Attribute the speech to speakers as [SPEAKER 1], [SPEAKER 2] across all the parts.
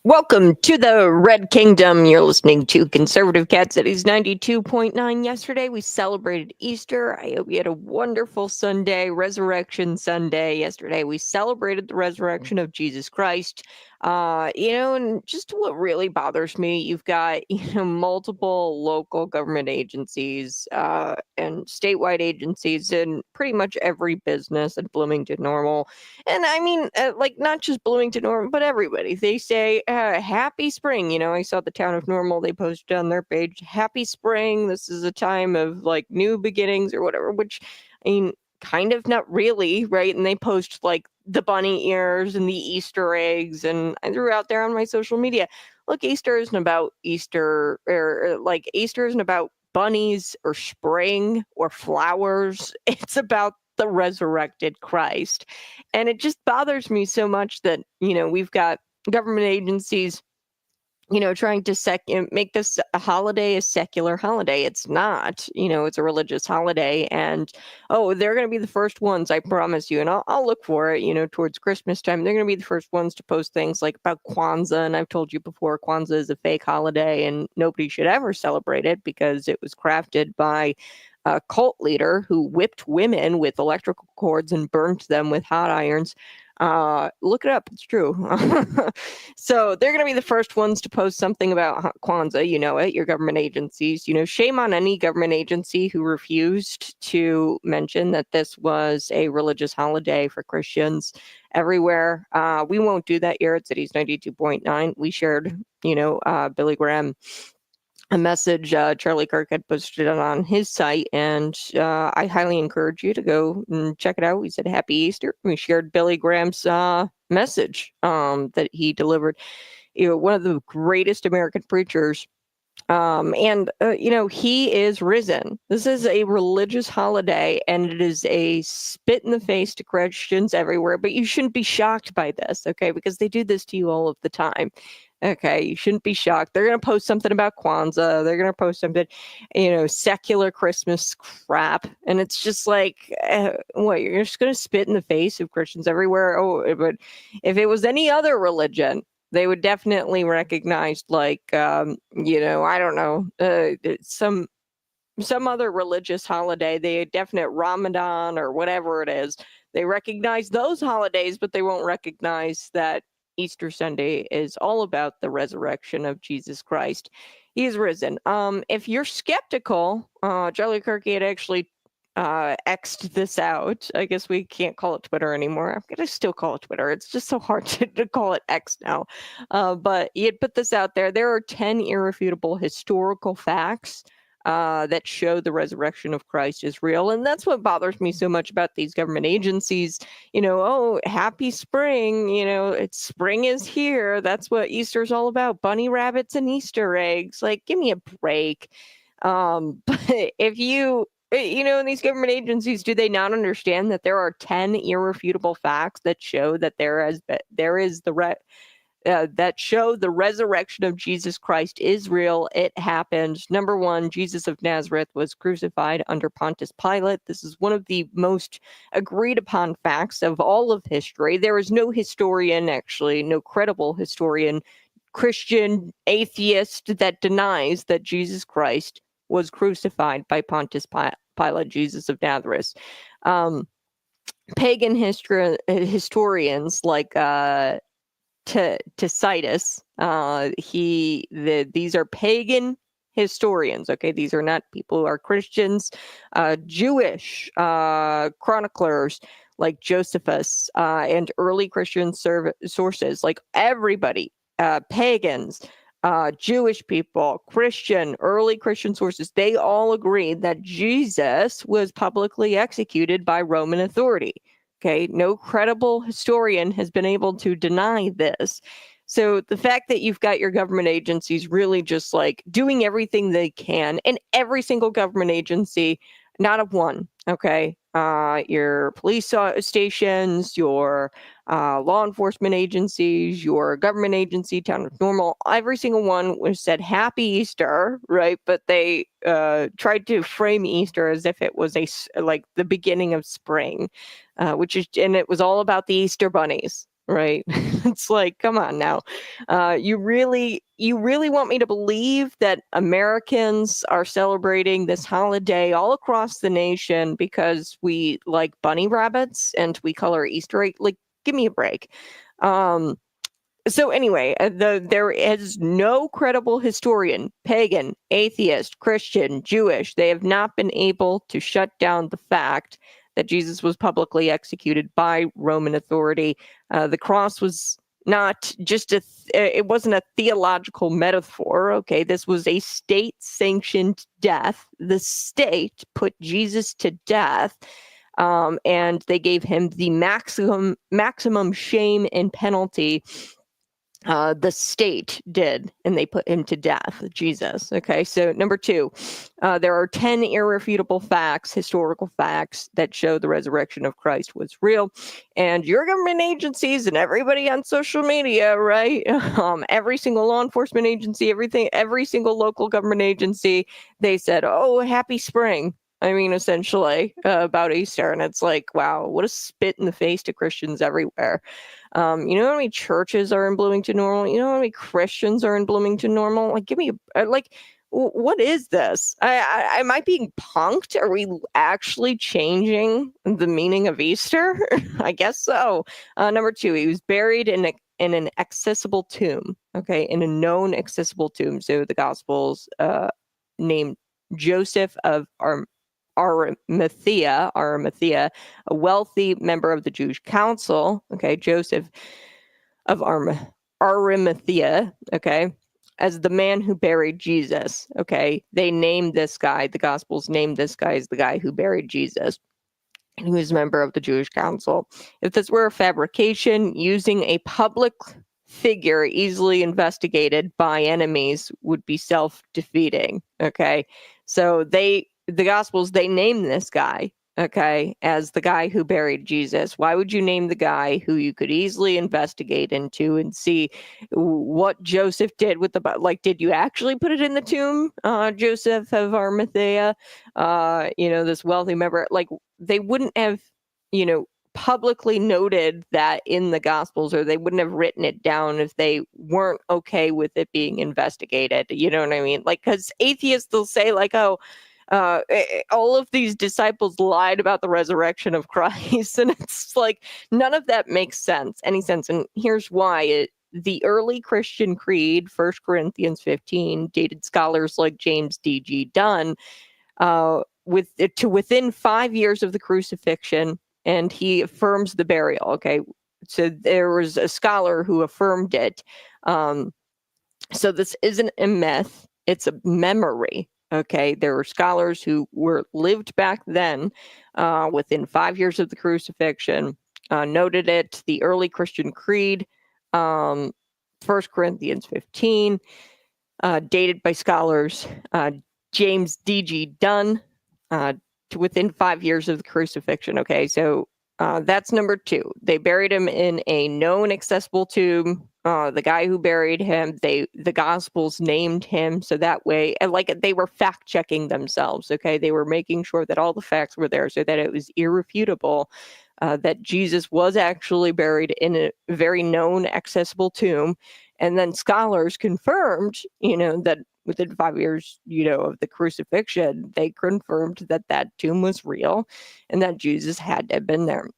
[SPEAKER 1] Welcome to the Red Kingdom. You're listening to Conservative Cat City's 92.9. Yesterday, we celebrated Easter. I hope you had a wonderful Sunday, Resurrection Sunday. Yesterday, we celebrated the resurrection of Jesus Christ. And just what really bothers me, you've got, multiple local government agencies and statewide agencies in pretty much every business at Bloomington Normal. And I mean, like, not just Bloomington Normal, but everybody. They say, happy spring. I saw the town of Normal, they posted on their page, happy spring. This is a time of like new beginnings or whatever, which, I mean, kind of not really, right? And they post like the bunny ears and the Easter eggs. And I threw out there on my social media, look, Easter isn't about Easter, or like Easter isn't about bunnies or spring or flowers. It's about the resurrected Christ. And it just bothers me so much that, we've got government agencies, trying to make this a holiday a secular holiday. It's not, it's a religious holiday. And, oh, they're going to be the first ones, I promise you. And I'll look for it, towards Christmas time. They're going to be the first ones to post things like about Kwanzaa. And I've told you before, Kwanzaa is a fake holiday and nobody should ever celebrate it because it was crafted by a cult leader who whipped women with electrical cords and burned them with hot irons. Look it up. It's true. So they're going to be the first ones to post something about Kwanzaa. You know it, your government agencies. Shame on any government agency who refused to mention that this was a religious holiday for Christians everywhere. We won't do that here at Cities 92.9. We shared, Billy Graham a message Charlie Kirk had posted it on his site, and I highly encourage you to go and check it out. We said Happy Easter. We shared Billy Graham's message that he delivered. One of the greatest American preachers. And he is risen. This is a religious holiday, and it is a spit in the face to Christians everywhere. But you shouldn't be shocked by this, okay? Because they do this to you all of the time. Okay, you shouldn't be shocked. They're going to post something about Kwanzaa. They're going to post something, secular Christmas crap. And it's just like, what, you're just going to spit in the face of Christians everywhere? Oh, but if it was any other religion, they would definitely recognize, like, I don't know, some other religious holiday, the definite Ramadan or whatever it is. They recognize those holidays, but they won't recognize that Easter Sunday is all about the resurrection of Jesus Christ. He is risen. If you're skeptical, Charlie Kirk had actually X'd this out. I guess we can't call it Twitter anymore. I'm going to still call it Twitter. It's just so hard to call it X now. But he had put this out there. There are 10 irrefutable historical facts that show the resurrection of Christ is real. And that's what bothers me so much about these government agencies. Oh, happy spring. Spring is here. That's what Easter's all about. Bunny rabbits and Easter eggs. Like, give me a break. But if you, in these government agencies, do they not understand that there are 10 irrefutable facts that show that that show the resurrection of Jesus Christ is real? It happened. Number one, Jesus of Nazareth was crucified under Pontius Pilate. This is one of the most agreed upon facts of all of history. There is no historian, actually, no credible historian, Christian, atheist, that denies that Jesus Christ was crucified by Pontius Pilate, Jesus of Nazareth. Pagan historians like Tacitus, these are pagan historians. Okay, these are not people who are Christians. Jewish chroniclers like Josephus and early Christian sources, like everybody, pagans, Jewish people, early Christian sources, they all agreed that Jesus was publicly executed by Roman authority. Okay, no credible historian has been able to deny this. So the fact that you've got your government agencies really just like doing everything they can, and every single government agency, not of one, okay, your police stations, your law enforcement agencies, your government agency, town of Normal, every single one was said Happy Easter, right? But they tried to frame Easter as if it was like the beginning of spring, and it was all about the Easter bunnies, right? It's like, come on now. You really want me to believe that Americans are celebrating this holiday all across the nation because we like bunny rabbits and we color Easter egg? Like, give me a break. So anyway, there is no credible historian, pagan, atheist, Christian, Jewish. They have not been able to shut down the fact that Jesus was publicly executed by Roman authority. The cross was not just it wasn't a theological metaphor. Okay, this was a state-sanctioned death. The state put Jesus to death. And they gave him the maximum shame and penalty. The state did, and they put him to death, Jesus. Okay, so number 2, there are 10 irrefutable facts, historical facts, that show the resurrection of Christ was real. And your government agencies and everybody on social media, right? Every single law enforcement agency, every single local government agency, they said, "Oh, happy spring." I mean, essentially, about Easter. And it's like, wow, what a spit in the face to Christians everywhere. You know how many churches are in Bloomington Normal? You know how many Christians are in Bloomington Normal? Like, give me what is this? Am I being punked? Are we actually changing the meaning of Easter? I guess so. Number 2, he was buried in an accessible tomb. Okay, in a known accessible tomb. So the Gospels named Joseph of Arimathea, a wealthy member of the Jewish council. Okay, Joseph of Arimathea. Okay, as the man who buried Jesus. Okay, they named this guy. The Gospels named this guy as the guy who buried Jesus. And he was a member of the Jewish council. If this were a fabrication, using a public figure easily investigated by enemies would be self-defeating. Okay, so the Gospels, they name this guy, okay, as the guy who buried Jesus. Why would you name the guy who you could easily investigate into and see what Joseph did with the, like, did you actually put it in the tomb, Joseph of Arimathea, this wealthy member? Like, they wouldn't have, publicly noted that in the Gospels, or they wouldn't have written it down if they weren't okay with it being investigated. You know what I mean? Like, because atheists, they'll say, like, oh, all of these disciples lied about the resurrection of Christ. And it's like, none of that makes any sense. And here's why. The early Christian creed, 1 Corinthians 15, dated scholars like James D.G. Dunn to within 5 years of the crucifixion, and he affirms the burial. Okay, so there was a scholar who affirmed it. So this isn't a myth, it's a memory. Okay, there were scholars who lived back then, within 5 years of the crucifixion, noted it. The early Christian creed, 1 Corinthians 15, dated by scholars James D.G. Dunn, to within 5 years of the crucifixion. Okay, so that's number 2. They buried him in a known accessible tomb. The guy who buried him, the Gospels named him, so that way, like, they were fact checking themselves. Okay, they were making sure that all the facts were there, so that it was irrefutable that Jesus was actually buried in a very known accessible tomb. And then scholars confirmed, that within 5 years, of the crucifixion, they confirmed that tomb was real and that Jesus had to have been there.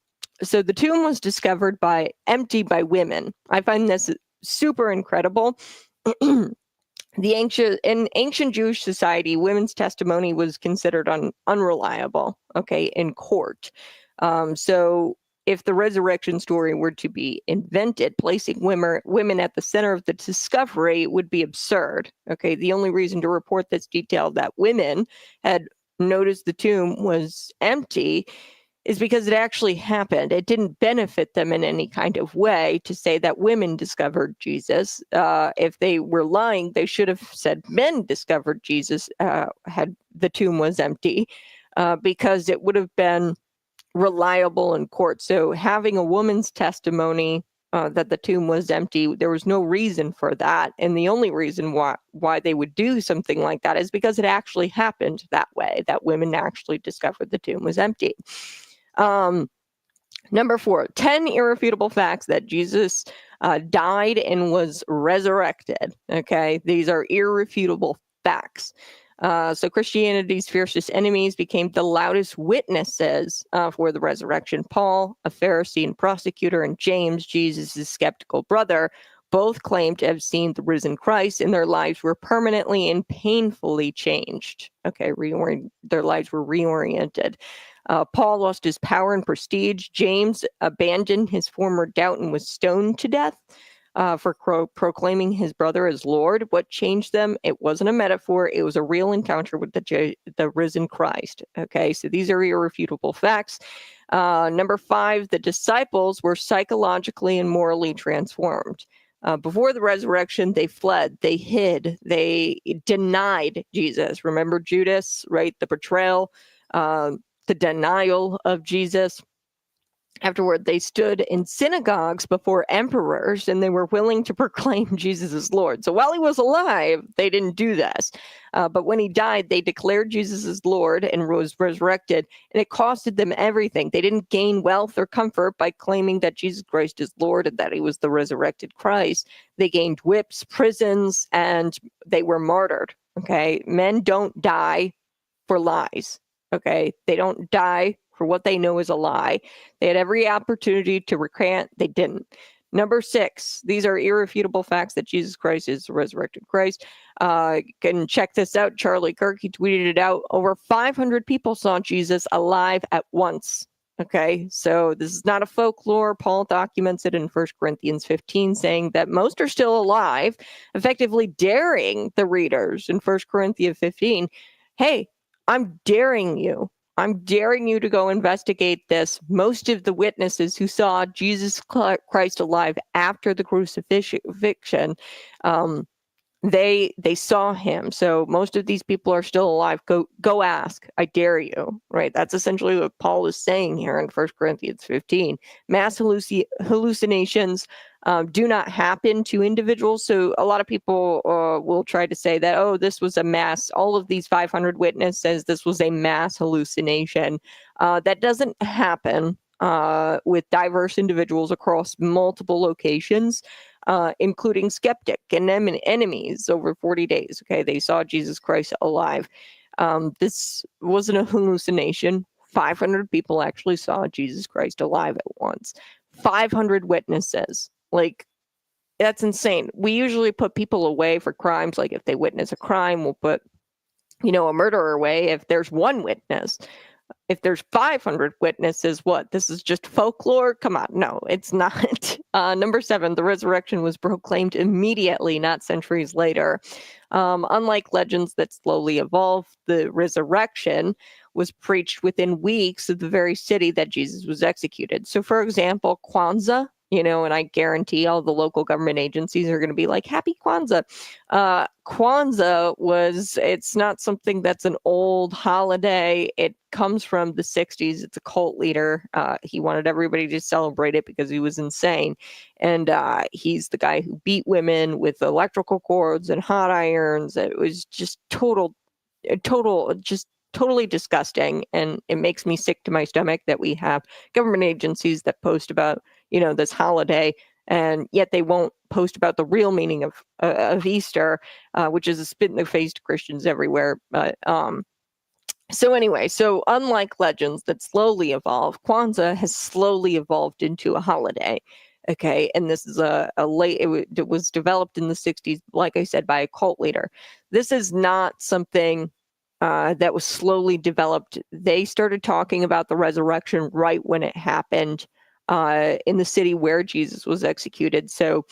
[SPEAKER 1] So the tomb was discovered empty by women. I find this super incredible. In ancient Jewish society, women's testimony was considered unreliable, okay, in court. So if the resurrection story were to be invented, placing women at the center of the discovery would be absurd. Okay, the only reason to report this detail that women had noticed the tomb was empty is because it actually happened. It didn't benefit them in any kind of way to say that women discovered Jesus. If they were lying, they should have said men discovered Jesus, had the tomb was empty, because it would have been reliable in court. So having a woman's testimony that the tomb was empty, there was no reason for that. And the only reason why they would do something like that is because it actually happened that way, that women actually discovered the tomb was empty. Number 4, 10 irrefutable facts that Jesus died and was resurrected. Okay, these are irrefutable facts. So Christianity's fiercest enemies became the loudest witnesses for the resurrection. Paul, a Pharisee and prosecutor, and James, Jesus' skeptical brother, both claimed to have seen the risen Christ, and their lives were permanently and painfully changed. Okay, their lives were reoriented. Paul lost his power and prestige. James abandoned his former doubt and was stoned to death for proclaiming his brother as Lord. What changed them? It wasn't a metaphor. It was a real encounter with the risen Christ. Okay, so these are irrefutable facts. Number 5, the disciples were psychologically and morally transformed. Before the resurrection, they fled, they hid, they denied Jesus. Remember Judas, right? The betrayal, the denial of Jesus. Afterward, they stood in synagogues before emperors and they were willing to proclaim Jesus as Lord. So while he was alive, they didn't do this. But when he died, they declared Jesus as Lord and was resurrected, and it costed them everything. They didn't gain wealth or comfort by claiming that Jesus Christ is Lord and that he was the resurrected Christ. They gained whips, prisons, and they were martyred. Okay, men don't die for lies. Okay, they don't die for what they know is a lie. They had every opportunity to recant. They didn't. Number 6, these are irrefutable facts that Jesus Christ is the resurrected Christ. Can check this out. Charlie Kirk, he tweeted it out. Over 500 people saw Jesus alive at once. Okay, so this is not a folklore. Paul documents it in 1 Corinthians 15, saying that most are still alive, effectively daring the readers in 1 Corinthians 15. Hey, I'm daring you. I'm daring you to go investigate this. Most of the witnesses who saw Jesus Christ alive after the crucifixion, they saw him. So most of these people are still alive. Go ask. I dare you. Right? That's essentially what Paul is saying here in 1 Corinthians 15. Mass hallucinations do not happen to individuals. So a lot of people will try to say that, oh, this was a mass. All of these 500 witnesses says this was a mass hallucination. That doesn't happen with diverse individuals across multiple locations. Including skeptic and enemies over 40 days. Okay, they saw Jesus Christ alive. This wasn't a hallucination. 500 people actually saw Jesus Christ alive at once. 500 witnesses. Like, that's insane. We usually put people away for crimes. Like, if they witness a crime, we'll put, a murderer away if there's one witness. If there's 500 witnesses, what? This is just folklore? Come on. No, it's not. Number 7, the resurrection was proclaimed immediately, not centuries later. Unlike legends that slowly evolve, the resurrection was preached within weeks of the very city that Jesus was executed. So, for example, Kwanzaa, and I guarantee all the local government agencies are going to be like, happy Kwanzaa. Kwanzaa it's not something that's an old holiday. It comes from the 60s. It's a cult leader. He wanted everybody to celebrate it because he was insane. And he's the guy who beat women with electrical cords and hot irons. It was just totally disgusting. And it makes me sick to my stomach that we have government agencies that post about, this holiday, and yet they won't post about the real meaning of Easter, which is a spit in the face to Christians everywhere. But so anyway, so unlike legends that slowly evolve, Kwanzaa has slowly evolved into a holiday. Okay, and this is it was developed in the 60s, like I said, by a cult leader. This is not something that was slowly developed. They started talking about the resurrection right when it happened in the city where Jesus was executed. So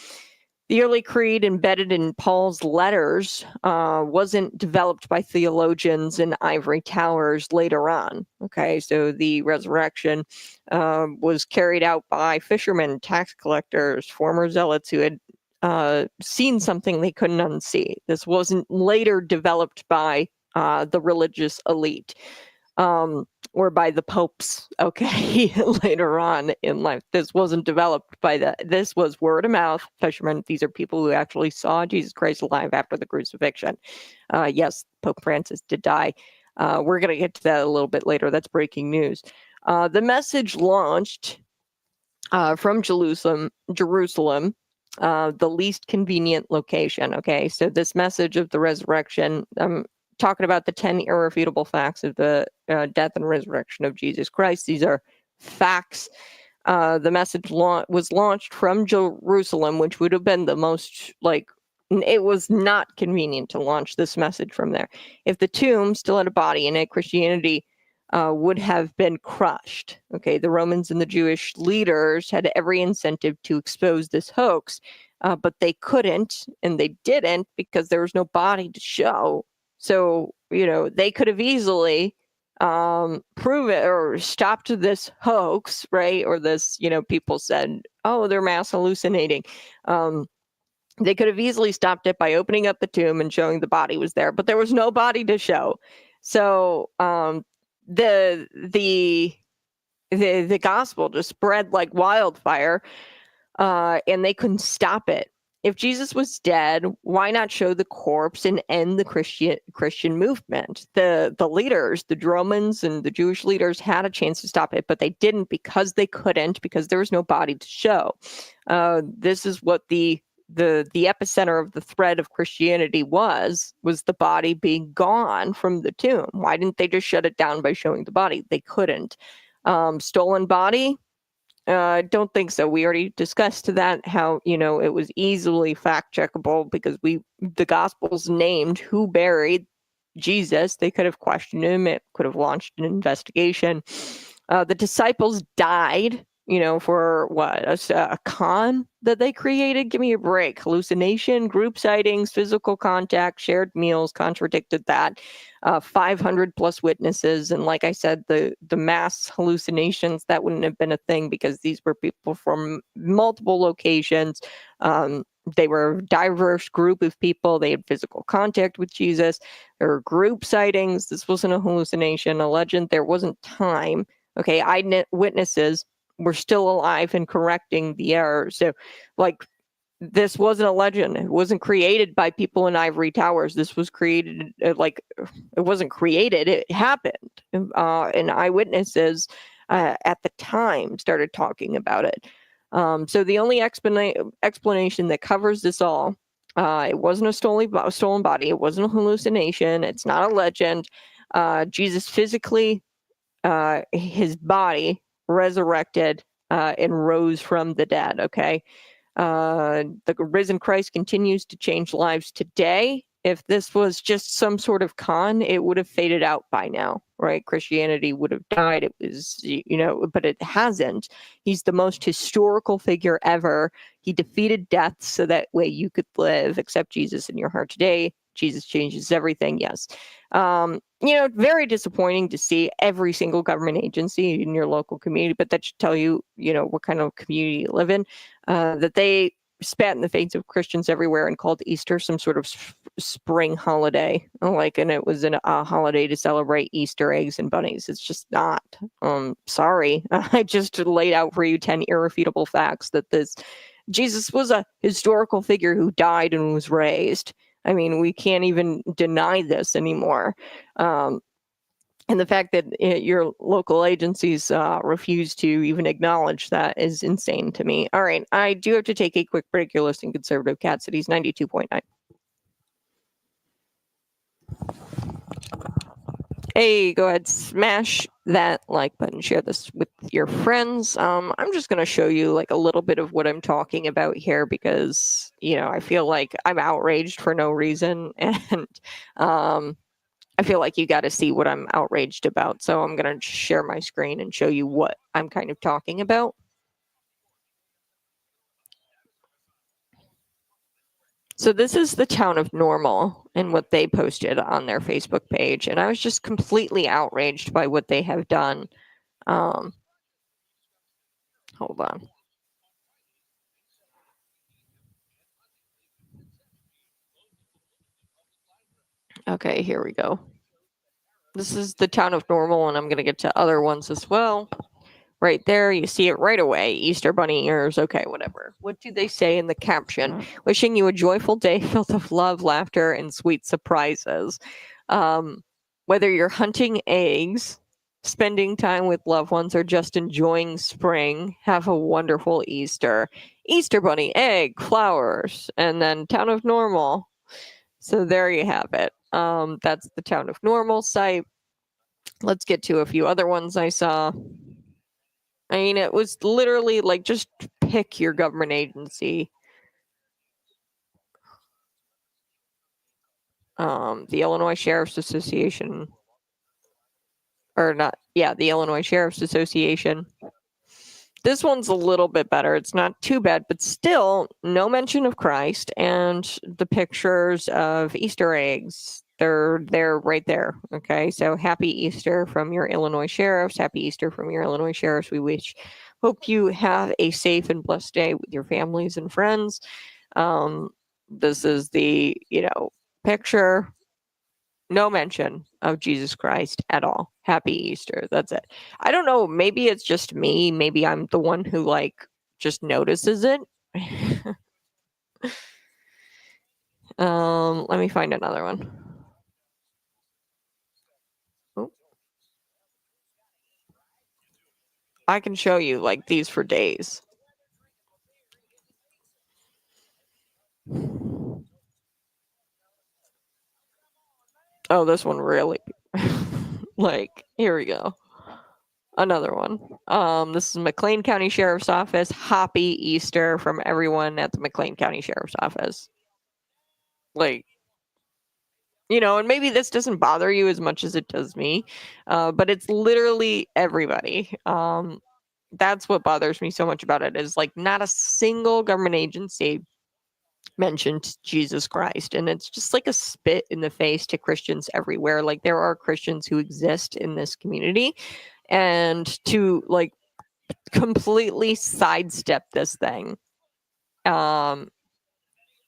[SPEAKER 1] the early creed embedded in Paul's letters wasn't developed by theologians in ivory towers later on. Okay, so the resurrection was carried out by fishermen, tax collectors, former zealots who had seen something they couldn't unsee. This wasn't later developed by the religious elite. Or by the popes, okay, later on in life. This wasn't developed by this was word of mouth. Fishermen, these are people who actually saw Jesus Christ alive after the crucifixion. Yes, Pope Francis did die. We're going to get to that a little bit later. That's breaking news. The message launched from Jerusalem, the least convenient location. Okay, so this message of the resurrection, I'm talking about the 10 irrefutable facts of the death and resurrection of Jesus Christ. These are facts. The message was launched from Jerusalem, which would have been the most, it was not convenient to launch this message from there. If the tomb still had a body in it, Christianity would have been crushed. Okay, the Romans and the Jewish leaders had every incentive to expose this hoax, but they couldn't, and they didn't because there was no body to show. So, they could have easily prove it or stopped this hoax, right? Or this, people said, oh, they're mass hallucinating. They could have easily stopped it by opening up the tomb and showing the body was there, but there was no body to show. So the gospel just spread like wildfire, and they couldn't stop it. If Jesus was dead, why not show the corpse and end the Christian movement? The leaders, the Romans and the Jewish leaders, had a chance to stop it, but they didn't because they couldn't, because there was no body to show. This is what the epicenter of the thread of Christianity was the body being gone from the tomb. Why didn't they just shut it down by showing the body? They couldn't. Stolen body? Don't think so. We already discussed that, how, it was easily fact checkable because the Gospels named who buried Jesus. They could have questioned him. It could have launched an investigation. The disciples died, for what? A con that they created? Give me a break. Hallucination, group sightings, physical contact, shared meals contradicted that. 500 plus witnesses. And like I said, the mass hallucinations, that wouldn't have been a thing because these were people from multiple locations. They were a diverse group of people. They had physical contact with Jesus. There were group sightings. This wasn't a hallucination, a legend. There wasn't time. Okay, eyewitnesses were still alive and correcting the error. So, this wasn't a legend. It wasn't created by people in ivory towers. This was created, it wasn't created. It happened. And eyewitnesses at the time started talking about it. So the only explanation that covers this all, it wasn't a stolen body. It wasn't a hallucination. It's not a legend. Jesus physically, his body resurrected and rose from the dead. Okay. The risen Christ continues to change lives today. If this was just some sort of con, it would have faded out by now, right? Christianity would have died. It was, but it hasn't. He's the most historical figure ever. He defeated death so that way you could live. Accept Jesus in your heart today. Jesus changes everything. Yes. Very disappointing to see every single government agency in your local community, but that should tell you, what kind of community you live in, that they spat in the face of Christians everywhere and called Easter some sort of spring holiday, and it was a holiday to celebrate Easter eggs and bunnies. It's just not. Sorry. I just laid out for you 10 irrefutable facts that Jesus was a historical figure who died and was raised. I mean, we can't even deny this anymore. And the fact that your local agencies refuse to even acknowledge that is insane to me. All right, I do have to take a quick break. You're listening to Conservative Cat Cities 92.9. Hey, go ahead, smash that like button, share this with your friends. I'm just going to show you a little bit of what I'm talking about here because, I feel like I'm outraged for no reason. And I feel like you got to see what I'm outraged about. So I'm going to share my screen and show you what I'm kind of talking about. So this is the town of Normal and what they posted on their Facebook page. And I was just completely outraged by what they have done. Hold on. Okay, here we go. This is the town of Normal, and I'm going to get to other ones as well. Right there, you see it right away. Easter bunny ears. Okay, whatever. What do they say in the caption? Wishing you a joyful day filled with love, laughter, and sweet surprises. Whether you're hunting eggs spending time with loved ones, or just enjoying spring, have a wonderful Easter. Easter bunny, egg, flowers, and then town of Normal. So there you have it. That's the town of Normal site. Let's get to a few other ones I saw. I mean, it was literally like just pick your government agency. The Illinois Sheriff's Association, or not, yeah, the Illinois Sheriff's Association. This one's a little bit better. It's not too bad, but still no mention of Christ, and the pictures of Easter eggs. They're right there. Okay. So happy Easter from your Illinois sheriffs. Happy Easter from your Illinois sheriffs. Hope you have a safe and blessed day with your families and friends. This is the, picture. No mention of Jesus Christ at all. Happy Easter. That's it. I don't know. Maybe it's just me. Maybe I'm the one who just notices it. Let me find another one. Oh. I can show you these for days. Oh, this one really here we go. Another one. This is McLean County Sheriff's Office. Happy Easter from everyone at the McLean County Sheriff's Office. And maybe this doesn't bother you as much as it does me, but it's literally everybody. That's what bothers me so much about it, is not a single government agency mentioned Jesus Christ. And it's just like a spit in the face to Christians everywhere. There are Christians who exist in this community, and to completely sidestep this thing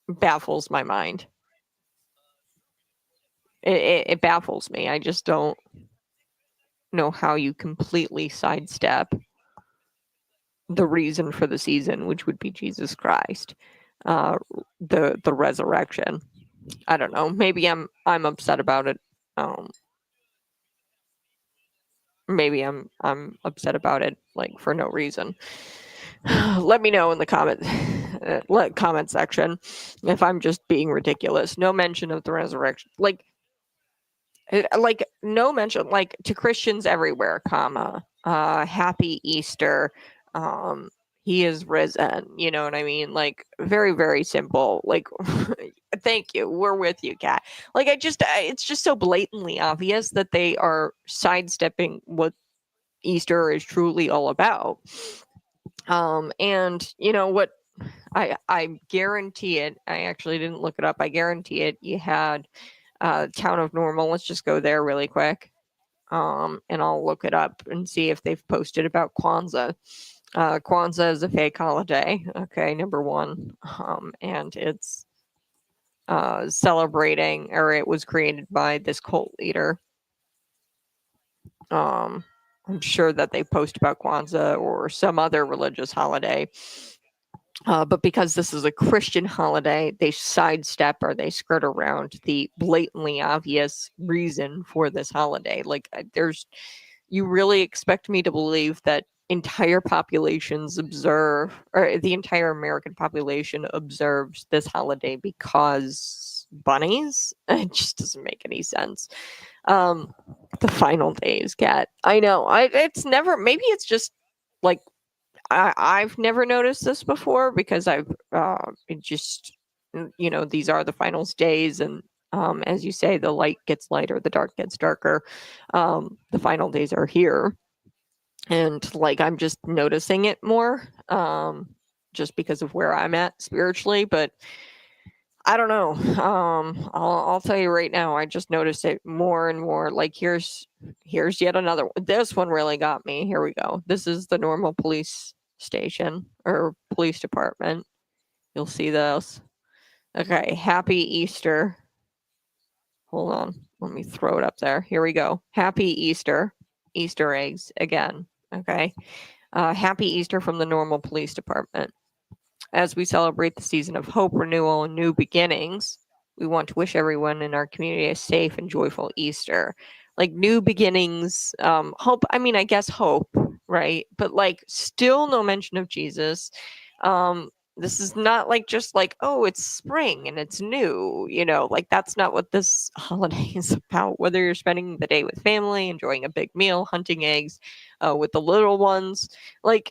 [SPEAKER 1] baffles my mind. It baffles me. I just don't know how you completely sidestep the reason for the season, which would be Jesus Christ, the resurrection. I don't know. Maybe I'm upset about it. Maybe I'm upset about it for no reason. Let me know in the comment section if I'm just being ridiculous. No mention of the resurrection. No mention to Christians everywhere, happy Easter, he is risen, you know what I mean? Very, very simple. Thank you, we're with you, Kat. It's just so blatantly obvious that they are sidestepping what Easter is truly all about. And you know what, I guarantee it, I actually didn't look it up, I guarantee it, you had town of Normal. Let's just go there really quick. And I'll look it up and see if they've posted about Kwanzaa. Kwanzaa is a fake holiday. Okay, number one. And it's celebrating, or it was created by this cult leader. I'm sure that they post about Kwanzaa or some other religious holiday. But because this is a Christian holiday, they sidestep or they skirt around the blatantly obvious reason for this holiday. You really expect me to believe that entire populations observe, or the entire American population observes this holiday because bunnies? It just doesn't make any sense. The final days, Kat. I know. It's never. Maybe it's just I've never noticed this before because I've these are the finals days, and as you say, the light gets lighter, the dark gets darker. The final days are here, and I'm just noticing it more, just because of where I'm at spiritually. But I don't know. I'll tell you right now, I just noticed it more and more. Here's yet another one. This one really got me. Here we go. This is the Normal police station or police department. You'll see this. Okay, happy Easter. Hold on, let me throw it up there. Here we go. Happy Easter. Easter eggs again. Okay. Happy Easter from the Normal police department. As we celebrate the season of hope, renewal, and new beginnings, we want to wish everyone in our community a safe and joyful Easter. like new beginnings, hope. I mean, I guess hope, right? But like, still no mention of Jesus. This is not like just like, oh, it's spring and it's new, like that's not what this holiday is about. Whether you're spending the day with family, enjoying a big meal, hunting eggs with the little ones, like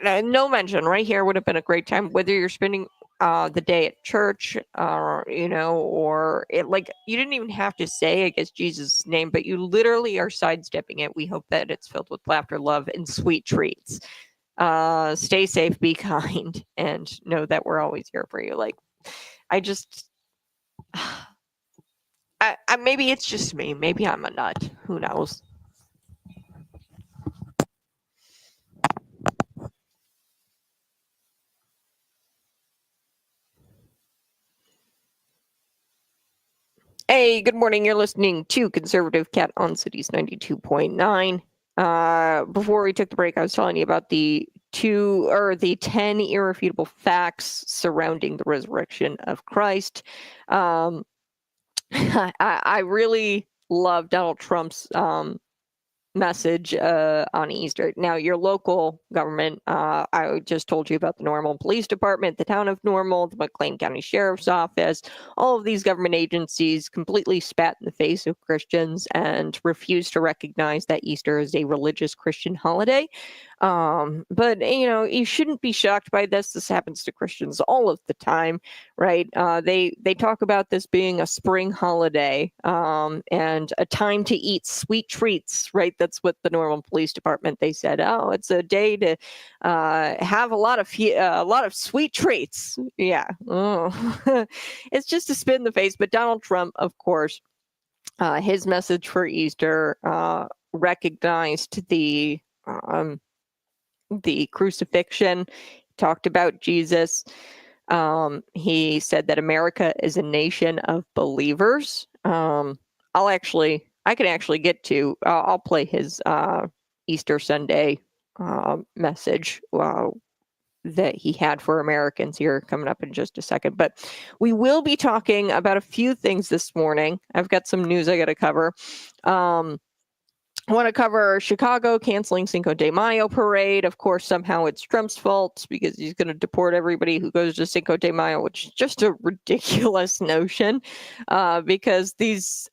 [SPEAKER 1] no mention right here would have been a great time. Whether you're spending the day at church, or it, like you didn't even have to say, I guess, Jesus' name, but you literally are sidestepping it. We hope that it's filled with laughter, love, and sweet treats. Stay safe, be kind, and know that we're always here for you. Like, I just, maybe it's just me. Maybe I'm a nut. Who knows? Hey, good morning. You're listening to Conservative Cat on Cities 92.9. Before we took the break, I was telling you about the 10 irrefutable facts surrounding the resurrection of Christ. I really love Donald Trump's message on Easter. Now, your local government, I just told you about the Normal Police Department, the town of Normal, the McLean County Sheriff's Office. All of these government agencies completely spat in the face of Christians and refused to recognize that Easter is a religious Christian holiday. But you shouldn't be shocked by this. This happens to Christians all of the time, right? They talk about this being a spring holiday, and a time to eat sweet treats, right? That's what the Normal Police Department, they said. Oh, it's a day to have a lot of sweet treats. Yeah. Oh. It's just a spit in the face. But Donald Trump, of course, his message for Easter recognized the crucifixion, talked about Jesus. He said that America is a nation of believers. I can actually get to, I'll play his Easter Sunday message that he had for Americans here coming up in just a second. But we will be talking about a few things this morning. I've got some news I got to cover. I want to cover Chicago canceling Cinco de Mayo parade. Of course, somehow it's Trump's fault because he's going to deport everybody who goes to Cinco de Mayo, which is just a ridiculous notion. Because these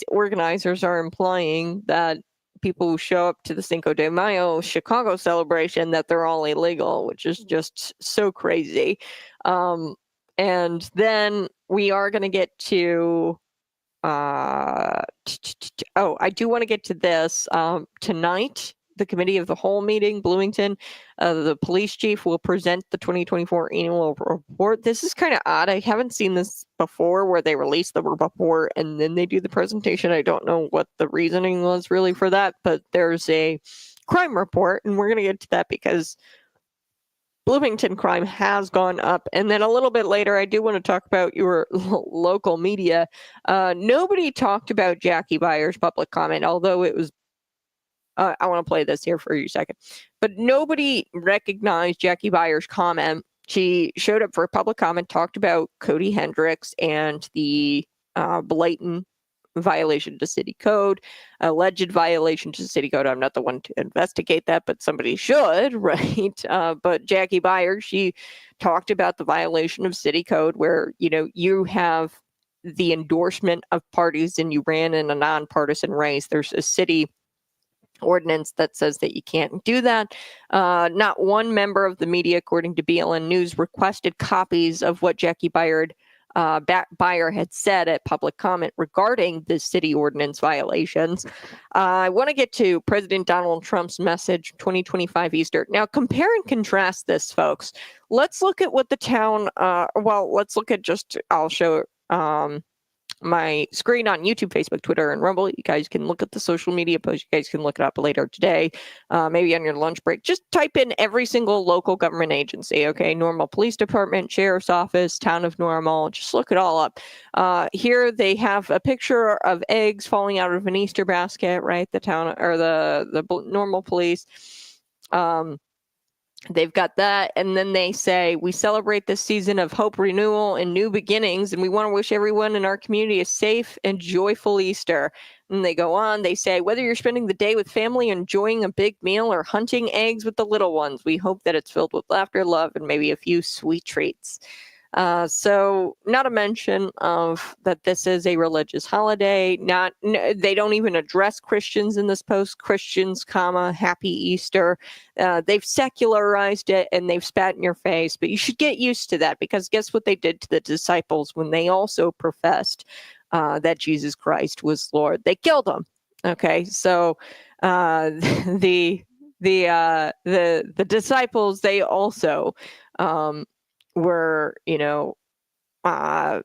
[SPEAKER 1] organizers are implying that people who show up to the Cinco de Mayo Chicago celebration, that they're all illegal, which is just so crazy. And then we are going to get to I do want to get to this. Tonight, the Committee of the Whole meeting, Bloomington, the police chief will present the 2024 annual report. This is kind of odd. I haven't seen this before where they release the report and then they do the presentation. I don't know what the reasoning was really for that, but there's a crime report, and we're going to get to that because Bloomington crime has gone up. And then a little bit later, I do want to talk about your local media. Nobody talked about Jackie Beyer's public comment, although it was, I want to play this here for you a second. But nobody recognized Jackie Beyer's comment. She showed up for a public comment, talked about Cody Hendricks and the blatant violation to city code, alleged violation to city code. I'm not the one to investigate that, but somebody should, right? But Jackie Beyer, she talked about the violation of city code where, you have the endorsement of parties and you ran in a nonpartisan race. There's a city ordinance that says that you can't do that. Not one member of the media, according to BLN News, requested copies of what Jackie Beyer had said at public comment regarding the city ordinance violations. I want to get to President Donald Trump's message, 2025 Easter. Now, compare and contrast this, folks. Let's look at what the town, let's look at I'll show my screen on YouTube, Facebook, Twitter, and Rumble. You guys can look at the social media post. You guys can look it up later today, maybe on your lunch break. Just type in every single local government agency, okay? Normal Police Department, Sheriff's Office, Town of Normal. Just look it all up. Here they have a picture of eggs falling out of an Easter basket, right? The town or the Normal Police. They've got that, and then they say, we celebrate this season of hope, renewal, and new beginnings, and we want to wish everyone in our community a safe and joyful Easter. And they go on, they say, whether you're spending the day with family, enjoying a big meal, or hunting eggs with the little ones, we hope that it's filled with laughter, love, and maybe a few sweet treats. So not a mention of that this is a religious holiday. They don't even address Christians in this post. Christians, happy Easter. They've secularized it and they've spat in your face, but you should get used to that, because guess what they did to the disciples when they also professed that Jesus Christ was Lord? They killed them. Okay, so the the disciples, they also were, uh,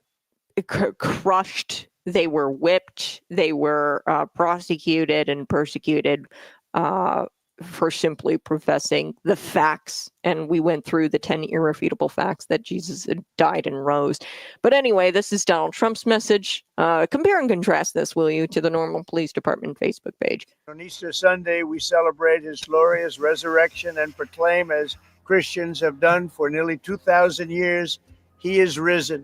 [SPEAKER 1] crushed. They were whipped. They were prosecuted and persecuted uh, for simply professing the facts. And we went through the 10 irrefutable facts that Jesus had died and rose. But anyway, this is Donald Trump's message. Compare and contrast this, will you, to the normal police department Facebook page.
[SPEAKER 2] On Easter Sunday, we celebrate his glorious resurrection and proclaim, as Christians have done for nearly 2,000 years, he is risen.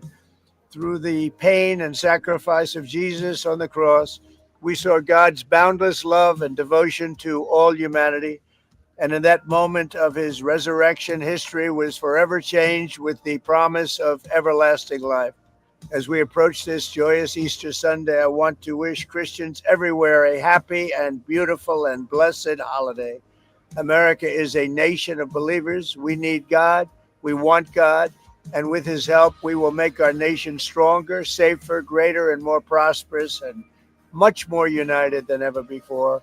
[SPEAKER 2] Through the pain and sacrifice of Jesus on the cross, we saw God's boundless love and devotion to all humanity. And in that moment of his resurrection, history was forever changed with the promise of everlasting life. As we approach this joyous Easter Sunday, I want to wish Christians everywhere a happy and beautiful and blessed holiday. America is a nation of believers. We need God. We want God. And with his help, we will make our nation stronger, safer, greater, and more prosperous, and much more united than ever before.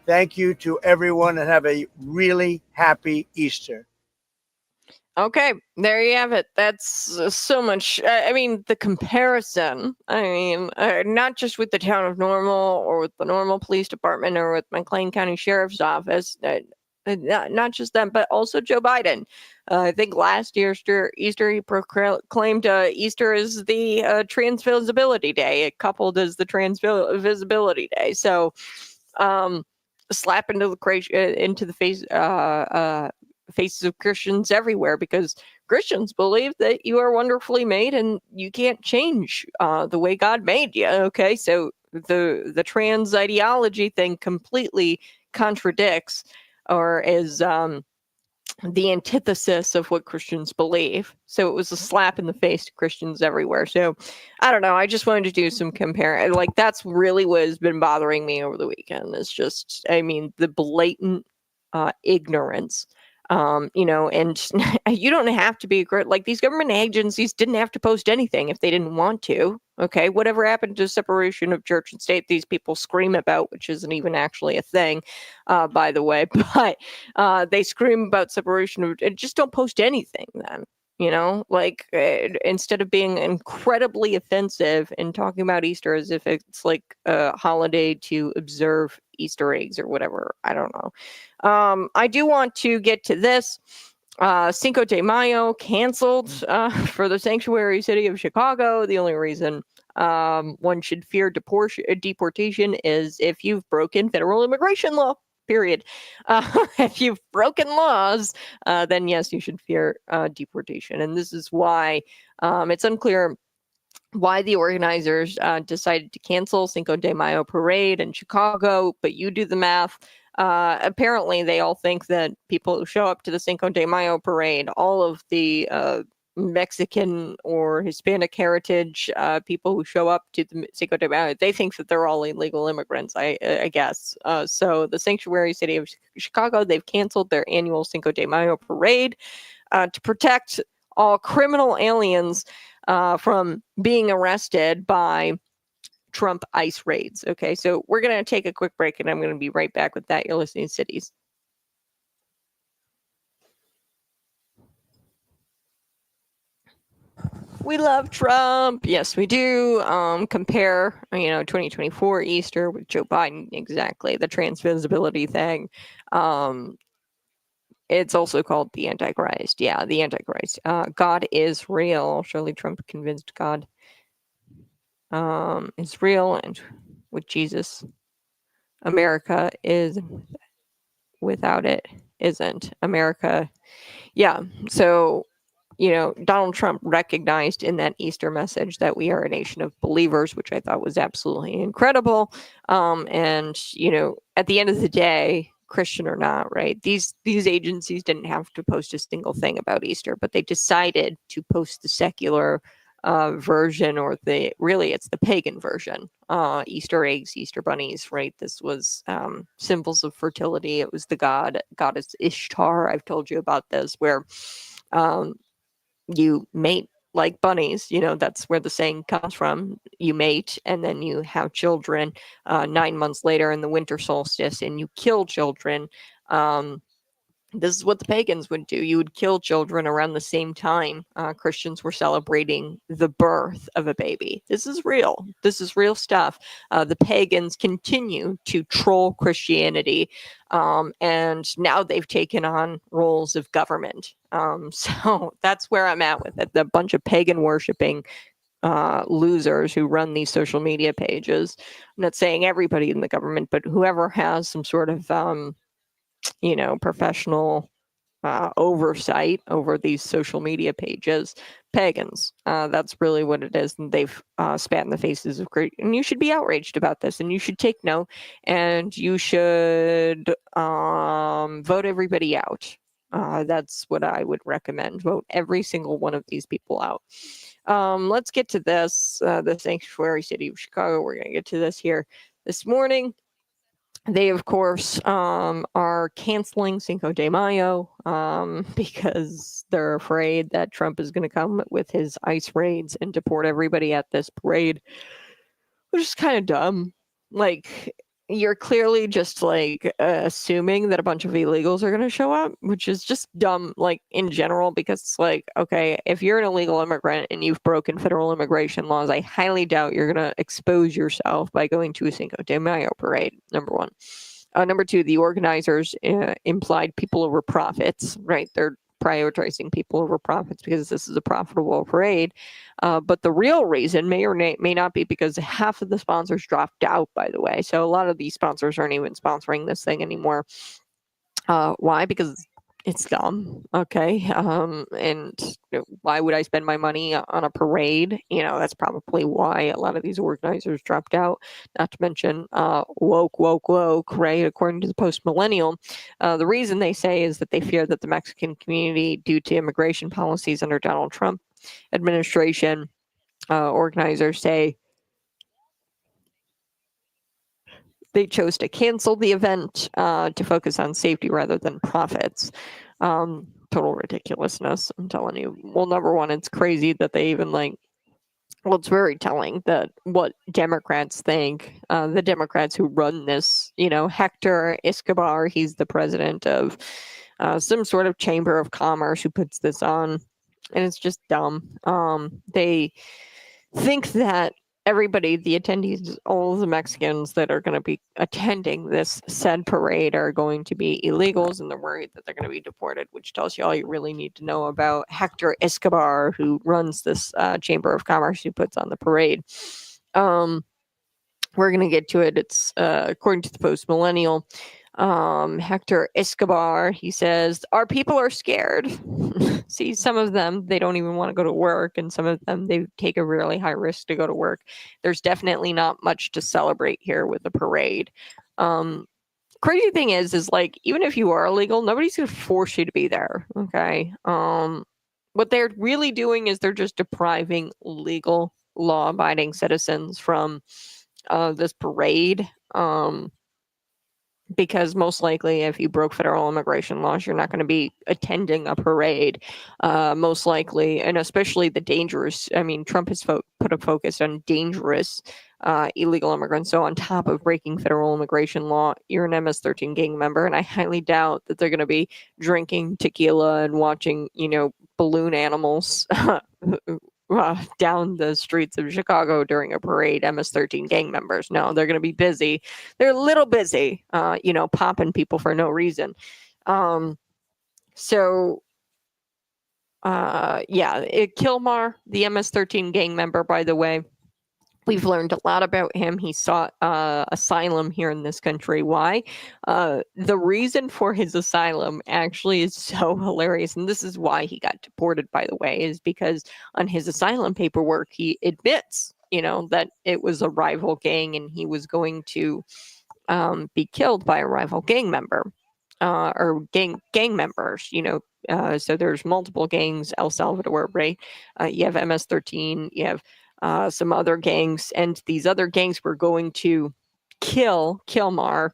[SPEAKER 2] Thank you to everyone, and have a really happy Easter.
[SPEAKER 1] Okay, there you have it. That's so much. I mean, the comparison, not just with the town of Normal or with the Normal Police Department or with McLean County Sheriff's Office, not just them, but also Joe Biden. I think last Easter he proclaimed Easter is the Trans Visibility Day. It coupled as the Trans Visibility Day. So, slap into the face faces of Christians everywhere, because Christians believe that you are wonderfully made and you can't change the way God made you. Okay, so the trans ideology thing completely contradicts, or is the antithesis of what Christians believe. So it was a slap in the face to Christians everywhere. So I don't know. I just wanted to do some compare. Like, that's really what has been bothering me over the weekend. It's just, the blatant ignorance. And you don't have to be like, these government agencies didn't have to post anything if they didn't want to. Okay, whatever happened to separation of church and state, these people scream about, which isn't even actually a thing, by the way. But they scream about separation of, just don't post anything then. Instead of being incredibly offensive and talking about Easter as if it's like a holiday to observe Easter eggs or whatever. I don't know. I do want to get to this. Cinco de Mayo canceled for the sanctuary city of Chicago. The only reason one should fear deportation is if you've broken federal immigration law. Period. If you've broken laws, then yes, you should fear deportation. And this is why it's unclear why the organizers decided to cancel Cinco de Mayo parade in Chicago, but you do the math. Apparently, they all think that people who show up to the Cinco de Mayo parade, all of the Mexican or Hispanic heritage people who show up to the Cinco de Mayo, they think that they're all illegal immigrants, I guess. So the sanctuary city of Chicago, they've canceled their annual Cinco de Mayo parade to protect all criminal aliens from being arrested by Trump ICE raids. Okay, so we're going to take a quick break, and I'm going to be right back with that. You're listening to Cities. We love Trump. Yes, we do. Compare, 2024 Easter with Joe Biden. Exactly. The trans visibility thing. It's also called the Antichrist. Yeah, the Antichrist. God is real. Surely Trump convinced God is real, and with Jesus, America is without it. isn't. America, yeah. So, Donald Trump recognized in that Easter message that we are a nation of believers, which I thought was absolutely incredible. And at the end of the day, Christian or not, right? These agencies didn't have to post a single thing about Easter, but they decided to post the secular version, or it's the pagan version. Easter eggs, Easter bunnies, right? This was symbols of fertility. It was the goddess Ishtar. I've told you about this, where um, you mate like bunnies. That's where the saying comes from. You mate and then you have children 9 months later in the winter solstice, and you kill children. This is what the pagans would do. You would kill children around the same time Christians were celebrating the birth of a baby. This is real. This is real stuff. The pagans continue to troll Christianity, and now they've taken on roles of government. So that's where I'm at with it. The bunch of pagan worshiping losers who run these social media pages. I'm not saying everybody in the government, but whoever has some sort of professional oversight over these social media pages, pagans. That's really what it is. And they've spat in the faces of great. And you should be outraged about this, and you should take note, and you should vote everybody out. That's what I would recommend. Vote every single one of these people out. Let's get to this. The sanctuary city of Chicago. We're going to get to this here this morning. They, of course, are canceling Cinco de Mayo because they're afraid that Trump is going to come with his ICE raids and deport everybody at this parade, which is kind of dumb. Like, you're clearly just assuming that a bunch of illegals are going to show up, which is just dumb, like, in general, because it's like, okay, if you're an illegal immigrant and you've broken federal immigration laws, I highly doubt you're going to expose yourself by going to a Cinco de Mayo parade, number one. Number two, the organizers implied people over profits, right? They're prioritizing people over profits because this is a profitable parade. But the real reason may or may not be because half of the sponsors dropped out, by the way. So a lot of these sponsors aren't even sponsoring this thing anymore. Why? Because it's dumb. Okay. And why would I spend my money on a parade? That's probably why a lot of these organizers dropped out. Not to mention woke, right? According to the Post Millennial, the reason they say is that they fear that the Mexican community, due to immigration policies under Donald Trump administration, organizers say they chose to cancel the event to focus on safety rather than profits. Total ridiculousness, I'm telling you. Well, number one, it's crazy that they even it's very telling that what Democrats think, the Democrats who run this, Hector Escobar, he's the president of some sort of chamber of commerce who puts this on, and it's just dumb. They think that everybody, the attendees, all of the Mexicans that are going to be attending this said parade are going to be illegals, and they're worried that they're going to be deported, which tells you all you really need to know about Hector Escobar, who runs this Chamber of Commerce, who puts on the parade. We're going to get to it. It's according to the Post Millennial. Hector Escobar, he says, our people are scared. See, some of them, they don't even want to go to work, and some of them, they take a really high risk to go to work. There's definitely not much to celebrate here with the parade. Crazy thing is even if you are illegal, nobody's going to force you to be there, okay? What they're really doing is they're just depriving legal, law-abiding citizens from this parade. Because most likely, if you broke federal immigration laws, you're not going to be attending a parade, most likely, and especially the dangerous. I mean, Trump has put a focus on dangerous illegal immigrants. So on top of breaking federal immigration law, you're an MS-13 gang member, and I highly doubt that they're going to be drinking tequila and watching, balloon animals down the streets of Chicago during a parade. MS-13 gang members. No, they're going to be busy. They're a little busy, popping people for no reason. Kilmar, the MS-13 gang member, by the way, We've learned a lot about him. He sought asylum here in this country. Why? The reason for his asylum actually is so hilarious. And this is why he got deported, by the way, is because on his asylum paperwork, he admits, that it was a rival gang and he was going to be killed by a rival gang member or gang members. So there's multiple gangs, El Salvador, right? You have MS-13, you have some other gangs, and these other gangs were going to kill Kilmar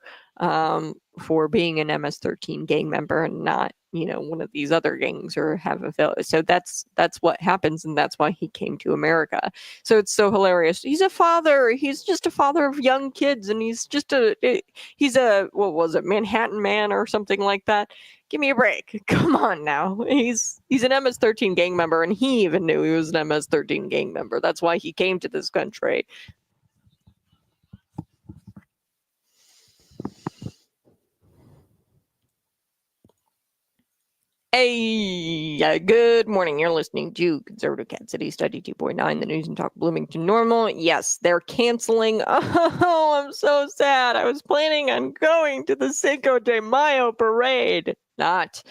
[SPEAKER 1] for being an MS-13 gang member and not, one of these other gangs or have a village. So that's what happens, and that's why he came to America. So it's so hilarious. He's a father. He's just a father of young kids, and he's a what was it, Manhattan Man or something like that. Give me a break. Come on now. He's an MS-13 gang member, and he even knew he was an MS-13 gang member. That's why he came to this country. Hey, good morning. You're listening to Conservative Cat City Study 2.9, the news and talk Bloomington Normal. Yes, they're canceling. Oh, I'm so sad. I was planning on going to the Cinco de Mayo parade. Not.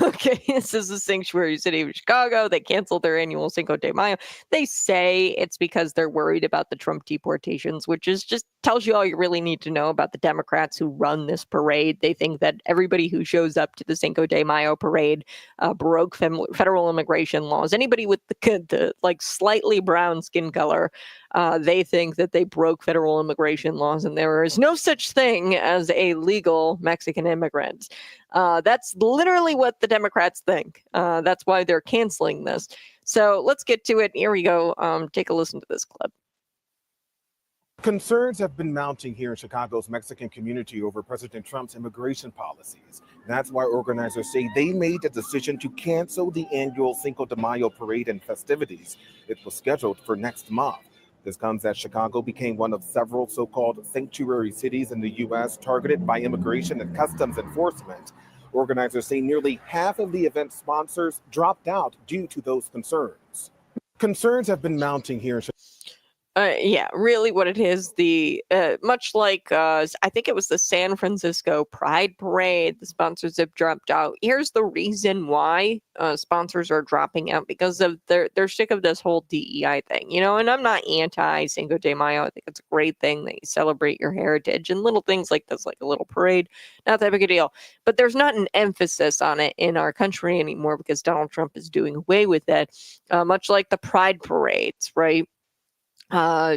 [SPEAKER 1] Okay, this is the sanctuary city of Chicago. They canceled their annual Cinco de Mayo. They say it's because they're worried about the Trump deportations, which is just tells you all you really need to know about the Democrats who run this parade. They think that everybody who shows up to the Cinco de Mayo parade broke federal immigration laws. Anybody with the like slightly brown skin color, they think that they broke federal immigration laws, and there is no such thing as a legal Mexican immigrant. That's literally what the Democrats think. That's why they're canceling this. So let's get to it. Here we go. Take a listen to this clip.
[SPEAKER 3] Concerns have been mounting here in Chicago's Mexican community over President Trump's immigration policies. That's why organizers say they made the decision to cancel the annual Cinco de Mayo parade and festivities. It was scheduled for next month. This comes as Chicago became one of several so-called sanctuary cities in the U.S. targeted by immigration and customs enforcement. Organizers say nearly half of the event sponsors dropped out due to those concerns. Concerns have been mounting here in Chicago.
[SPEAKER 1] Yeah, really what it is, much like, I think it was the San Francisco Pride Parade, the sponsors have dropped out. Here's the reason why sponsors are dropping out, because of they're sick of this whole DEI thing, and I'm not anti Cinco de Mayo. I think it's a great thing that you celebrate your heritage and little things like this, like a little parade, not that big a deal. But there's not an emphasis on it in our country anymore because Donald Trump is doing away with it, much like the Pride Parades, right?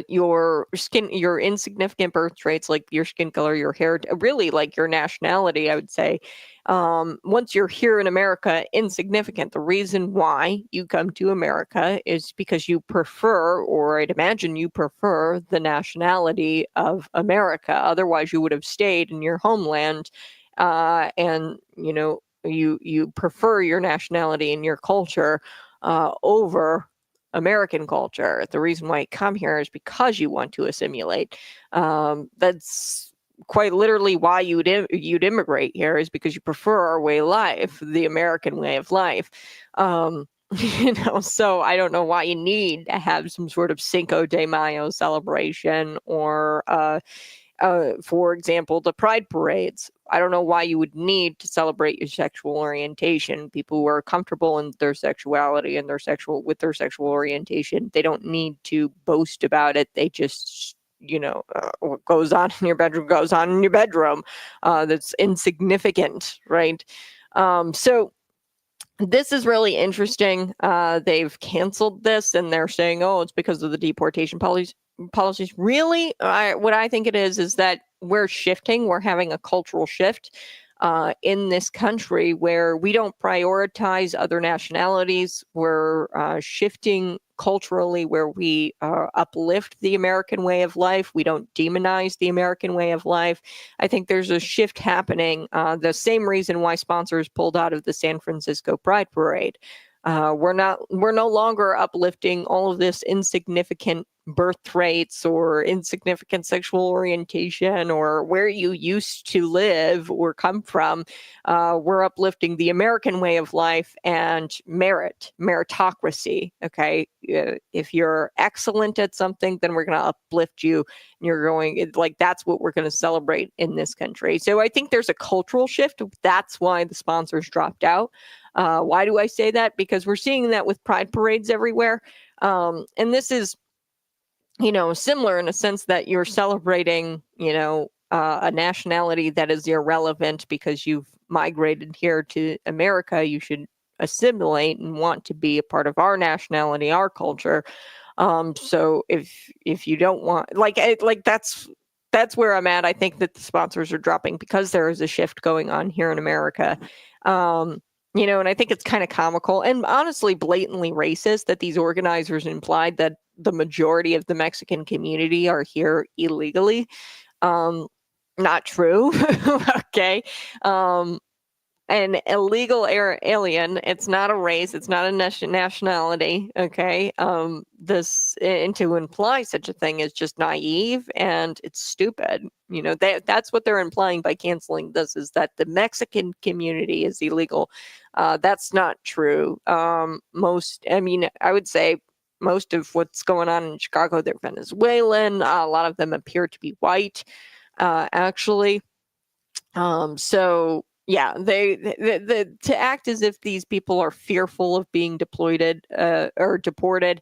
[SPEAKER 1] Your insignificant birth traits, like your skin color, your hair, really like your nationality, I would say, once you're here in America, insignificant. The reason why you come to America is because you prefer, or I'd imagine you prefer, the nationality of America. Otherwise, you would have stayed in your homeland, and you prefer your nationality and your culture over American culture. The reason why you come here is because you want to assimilate. That's quite literally why you'd immigrate here, is because you prefer our way of life, the American way of life. So I don't know why you need to have some sort of Cinco de Mayo celebration or for example, the Pride parades. I don't know why you would need to celebrate your sexual orientation. People who are comfortable in their sexuality and their sexual orientation, they don't need to boast about it. They just, what goes on in your bedroom goes on in your bedroom. That's insignificant, right? So this is really interesting. They've canceled this, and they're saying, "Oh, it's because of the deportation policies." Really, what I think it is that we're shifting. We're having a cultural shift in this country where we don't prioritize other nationalities. We're shifting culturally where we uplift the American way of life. We don't demonize the American way of life. I think there's a shift happening. The same reason why sponsors pulled out of the San Francisco Pride Parade. We're no longer uplifting all of this insignificant birth rates or insignificant sexual orientation or where you used to live or come from. We're uplifting the American way of life and meritocracy. Okay. If you're excellent at something, then we're going to uplift you. And you're going, like, that's what we're going to celebrate in this country. So I think there's a cultural shift. That's why the sponsors dropped out. Why do I say that? Because we're seeing that with pride parades everywhere. And this is, similar in a sense that you're celebrating, a nationality that is irrelevant because you've migrated here to America. You should assimilate and want to be a part of our nationality, our culture. So if you don't want, that's where I'm at. I think that the sponsors are dropping because there is a shift going on here in America. And I think it's kind of comical and honestly blatantly racist that these organizers implied that the majority of the Mexican community are here illegally. Not true. Okay. An illegal alien, it's not a race, it's not a nationality. Okay. And to imply such a thing is just naive and it's stupid. That's what they're implying by canceling this, is that the Mexican community is illegal. That's not true. I would say most of what's going on in Chicago, they're Venezuelan. A lot of them appear to be white, actually. So yeah, to act as if these people are fearful of being deployed or deported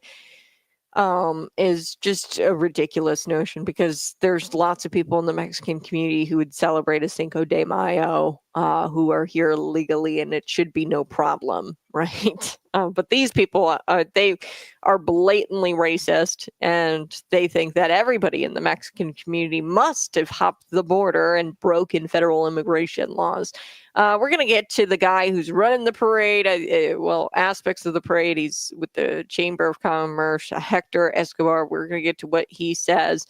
[SPEAKER 1] is just a ridiculous notion, because there's lots of people in the Mexican community who would celebrate a Cinco de Mayo who are here legally, and it should be no problem, right? But these people, they are blatantly racist, and they think that everybody in the Mexican community must have hopped the border and broken federal immigration laws. We're going to get to the guy who's running the parade, aspects of the parade. He's with the Chamber of Commerce, Hector Escobar. We're going to get to what he says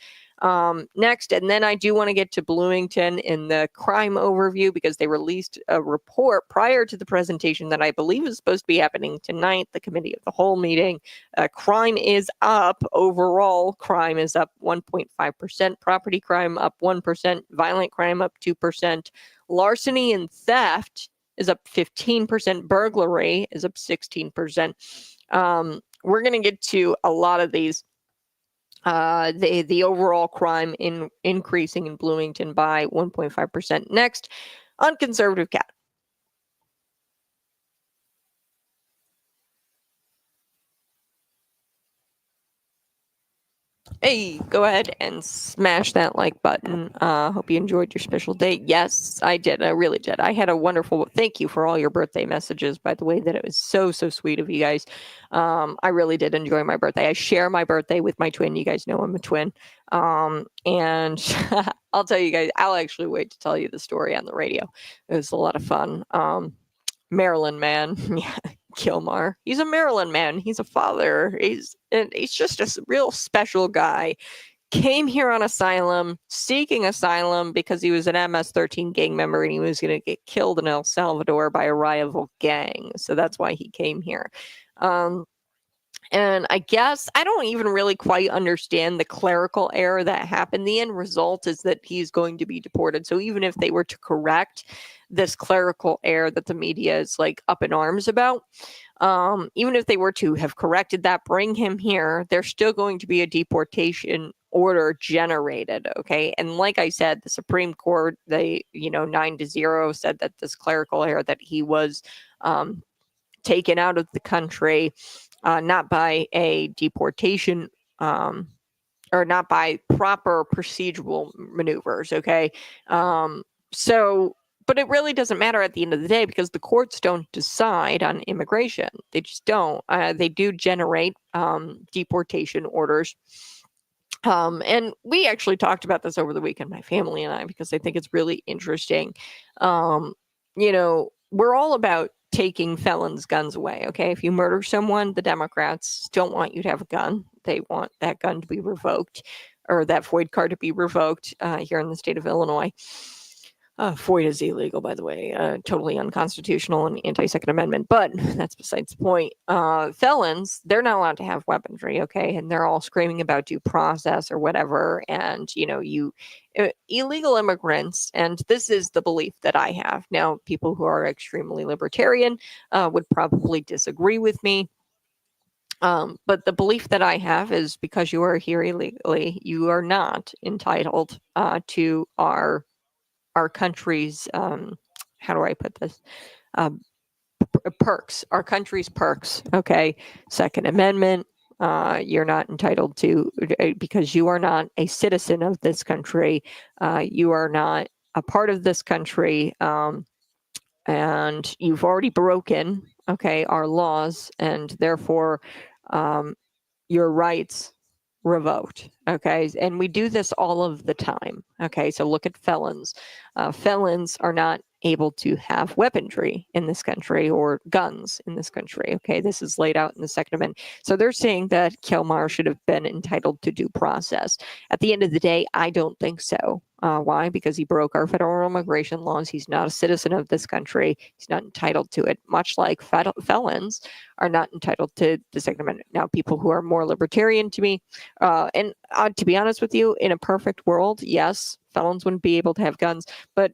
[SPEAKER 1] next. And then I do want to get to Bloomington in the crime overview, because they released a report prior to the presentation that I believe is supposed to be happening tonight, the committee of the whole meeting. Crime is up. Overall crime is up 1.5%. Property crime up 1%. Violent crime up 2%. Larceny and theft is up 15%. Burglary is up 16%. We're going to get to a lot of these. The overall crime increasing in Bloomington by 1.5%. Next, on Conservative Cat. Hey, go ahead and smash that like button. Hope you enjoyed your special day. Yes, I did. I really did. I had a wonderful, thank you for all your birthday messages, by the way, that it was so sweet of you guys. I really did enjoy my birthday. I share my birthday with my twin. You guys know I'm a twin. And I'll tell you guys, I'll actually wait to tell you the story on the radio. It was a lot of fun. Maryland man. Yeah. Kilmar. He's a Maryland man. He's a father. He's just a real special guy. Came here on asylum, seeking asylum because he was an MS-13 gang member and he was going to get killed in El Salvador by a rival gang. So that's why he came here. And I guess I don't even really quite understand the clerical error that happened. The end result is that he's going to be deported. So even if they were to correct this clerical error that the media is like up in arms about, even if they were to have corrected that, bring him here, there's still going to be a deportation order generated. Okay. And like I said, the Supreme Court, they, 9-0 said that this clerical error, that he was taken out of the country, not by a deportation or not by proper procedural maneuvers. Okay. But it really doesn't matter at the end of the day, because the courts don't decide on immigration. They just don't. They do generate deportation orders. And we actually talked about this over the weekend, my family and I, because I think it's really interesting. We're all about taking felons' guns away. Okay. If you murder someone, the Democrats don't want you to have a gun. They want that gun to be revoked, or that FOID card to be revoked here in the state of Illinois. FOIA is illegal, by the way, totally unconstitutional and anti-Second Amendment, but that's besides the point. Felons, they're not allowed to have weaponry, okay? And they're all screaming about due process or whatever. And, illegal immigrants, and this is the belief that I have. Now, people who are extremely libertarian would probably disagree with me. But the belief that I have is because you are here illegally, you are not entitled to our country's how do I put this perks, our country's perks. Okay, Second Amendment. You're not entitled to because you are not a citizen of this country. You are not a part of this country, and you've already broken our laws, and therefore your rights revoked. Okay. And we do this all of the time. Okay. So look at felons. Felons are not able to have weaponry in this country or guns in this country. Okay. This is laid out in the Second Amendment. So they're saying that Kilmar should have been entitled to due process. At the end of the day, I don't think so. Why? Because he broke our federal immigration laws. He's not a citizen of this country. He's not entitled to it, much like felons are not entitled to the Second Amendment. Now, people who are more libertarian to me, and to be honest with you, in a perfect world, yes, felons wouldn't be able to have guns, but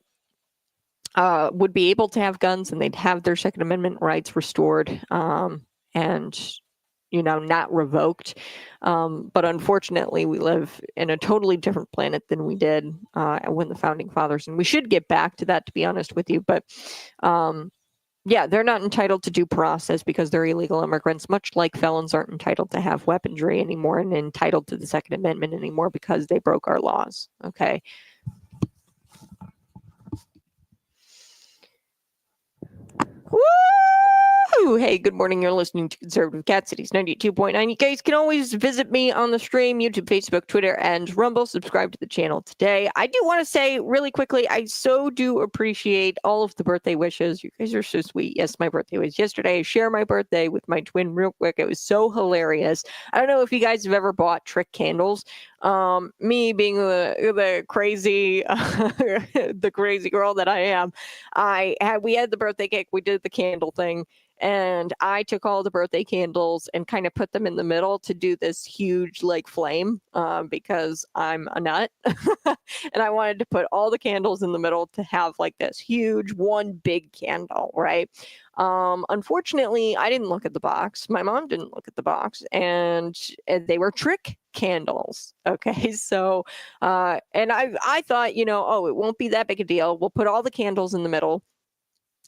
[SPEAKER 1] would be able to have guns and they'd have their Second Amendment rights restored and not revoked. But unfortunately, we live in a totally different planet than we did when the Founding Fathers, and we should get back to that, to be honest with you. But yeah, they're not entitled to due process because they're illegal immigrants, much like felons aren't entitled to have weaponry anymore and entitled to the Second Amendment anymore because they broke our laws. Okay. Woo! Hey, good morning. You're listening to Conservative Cat Cities 92.9. You guys can always visit me on the stream, YouTube, Facebook, Twitter, and Rumble. Subscribe to the channel today. I do want to say really quickly, I so do appreciate all of the birthday wishes. You guys are so sweet. Yes, my birthday was yesterday. I share my birthday with my twin real quick. It was so hilarious. I don't know if you guys have ever bought trick candles. Me being the crazy the crazy girl that I am, we had the birthday cake, we did the candle thing, and I took all the birthday candles and kind of put them in the middle to do this huge like flame because I'm a nut. And I wanted to put all the candles in the middle to have like this huge one big candle, right? Unfortunately, I didn't look at the box. My mom didn't look at the box, and they were trick candles. Okay, so and I thought, oh, it won't be that big a deal. We'll put all the candles in the middle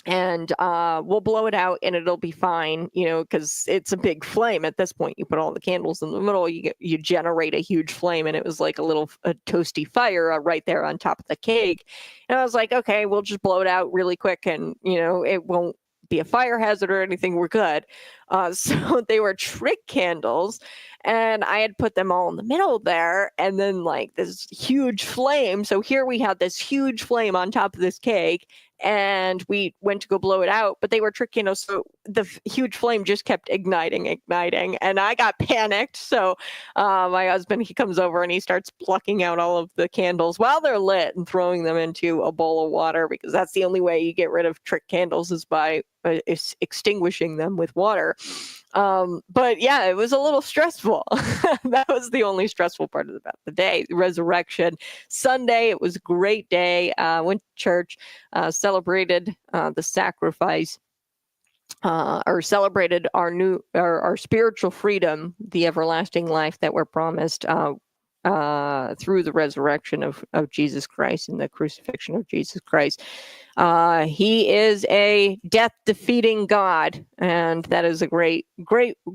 [SPEAKER 1] and we'll blow it out and it'll be fine, because it's a big flame at this point. You put all the candles in the middle, you generate a huge flame, and it was like a toasty fire right there on top of the cake. And I was like, okay, we'll just blow it out really quick, and it won't be a fire hazard or anything. We're good. So they were trick candles, and I had put them all in the middle there, and then like this huge flame. So here we had this huge flame on top of this cake, and we went to go blow it out, but they were trick candles. So the huge flame just kept igniting, and I got panicked. So my husband, he comes over and he starts plucking out all of the candles while they're lit and throwing them into a bowl of water, because that's the only way you get rid of trick candles is by extinguishing them with water. But yeah, it was a little stressful. That was the only stressful part about the day. Resurrection Sunday, it was a great day. Went to church, celebrated the sacrifice, or celebrated our spiritual freedom, the everlasting life that we're promised through the resurrection of Jesus Christ and the crucifixion of Jesus Christ. He is a death-defeating God, and that is a great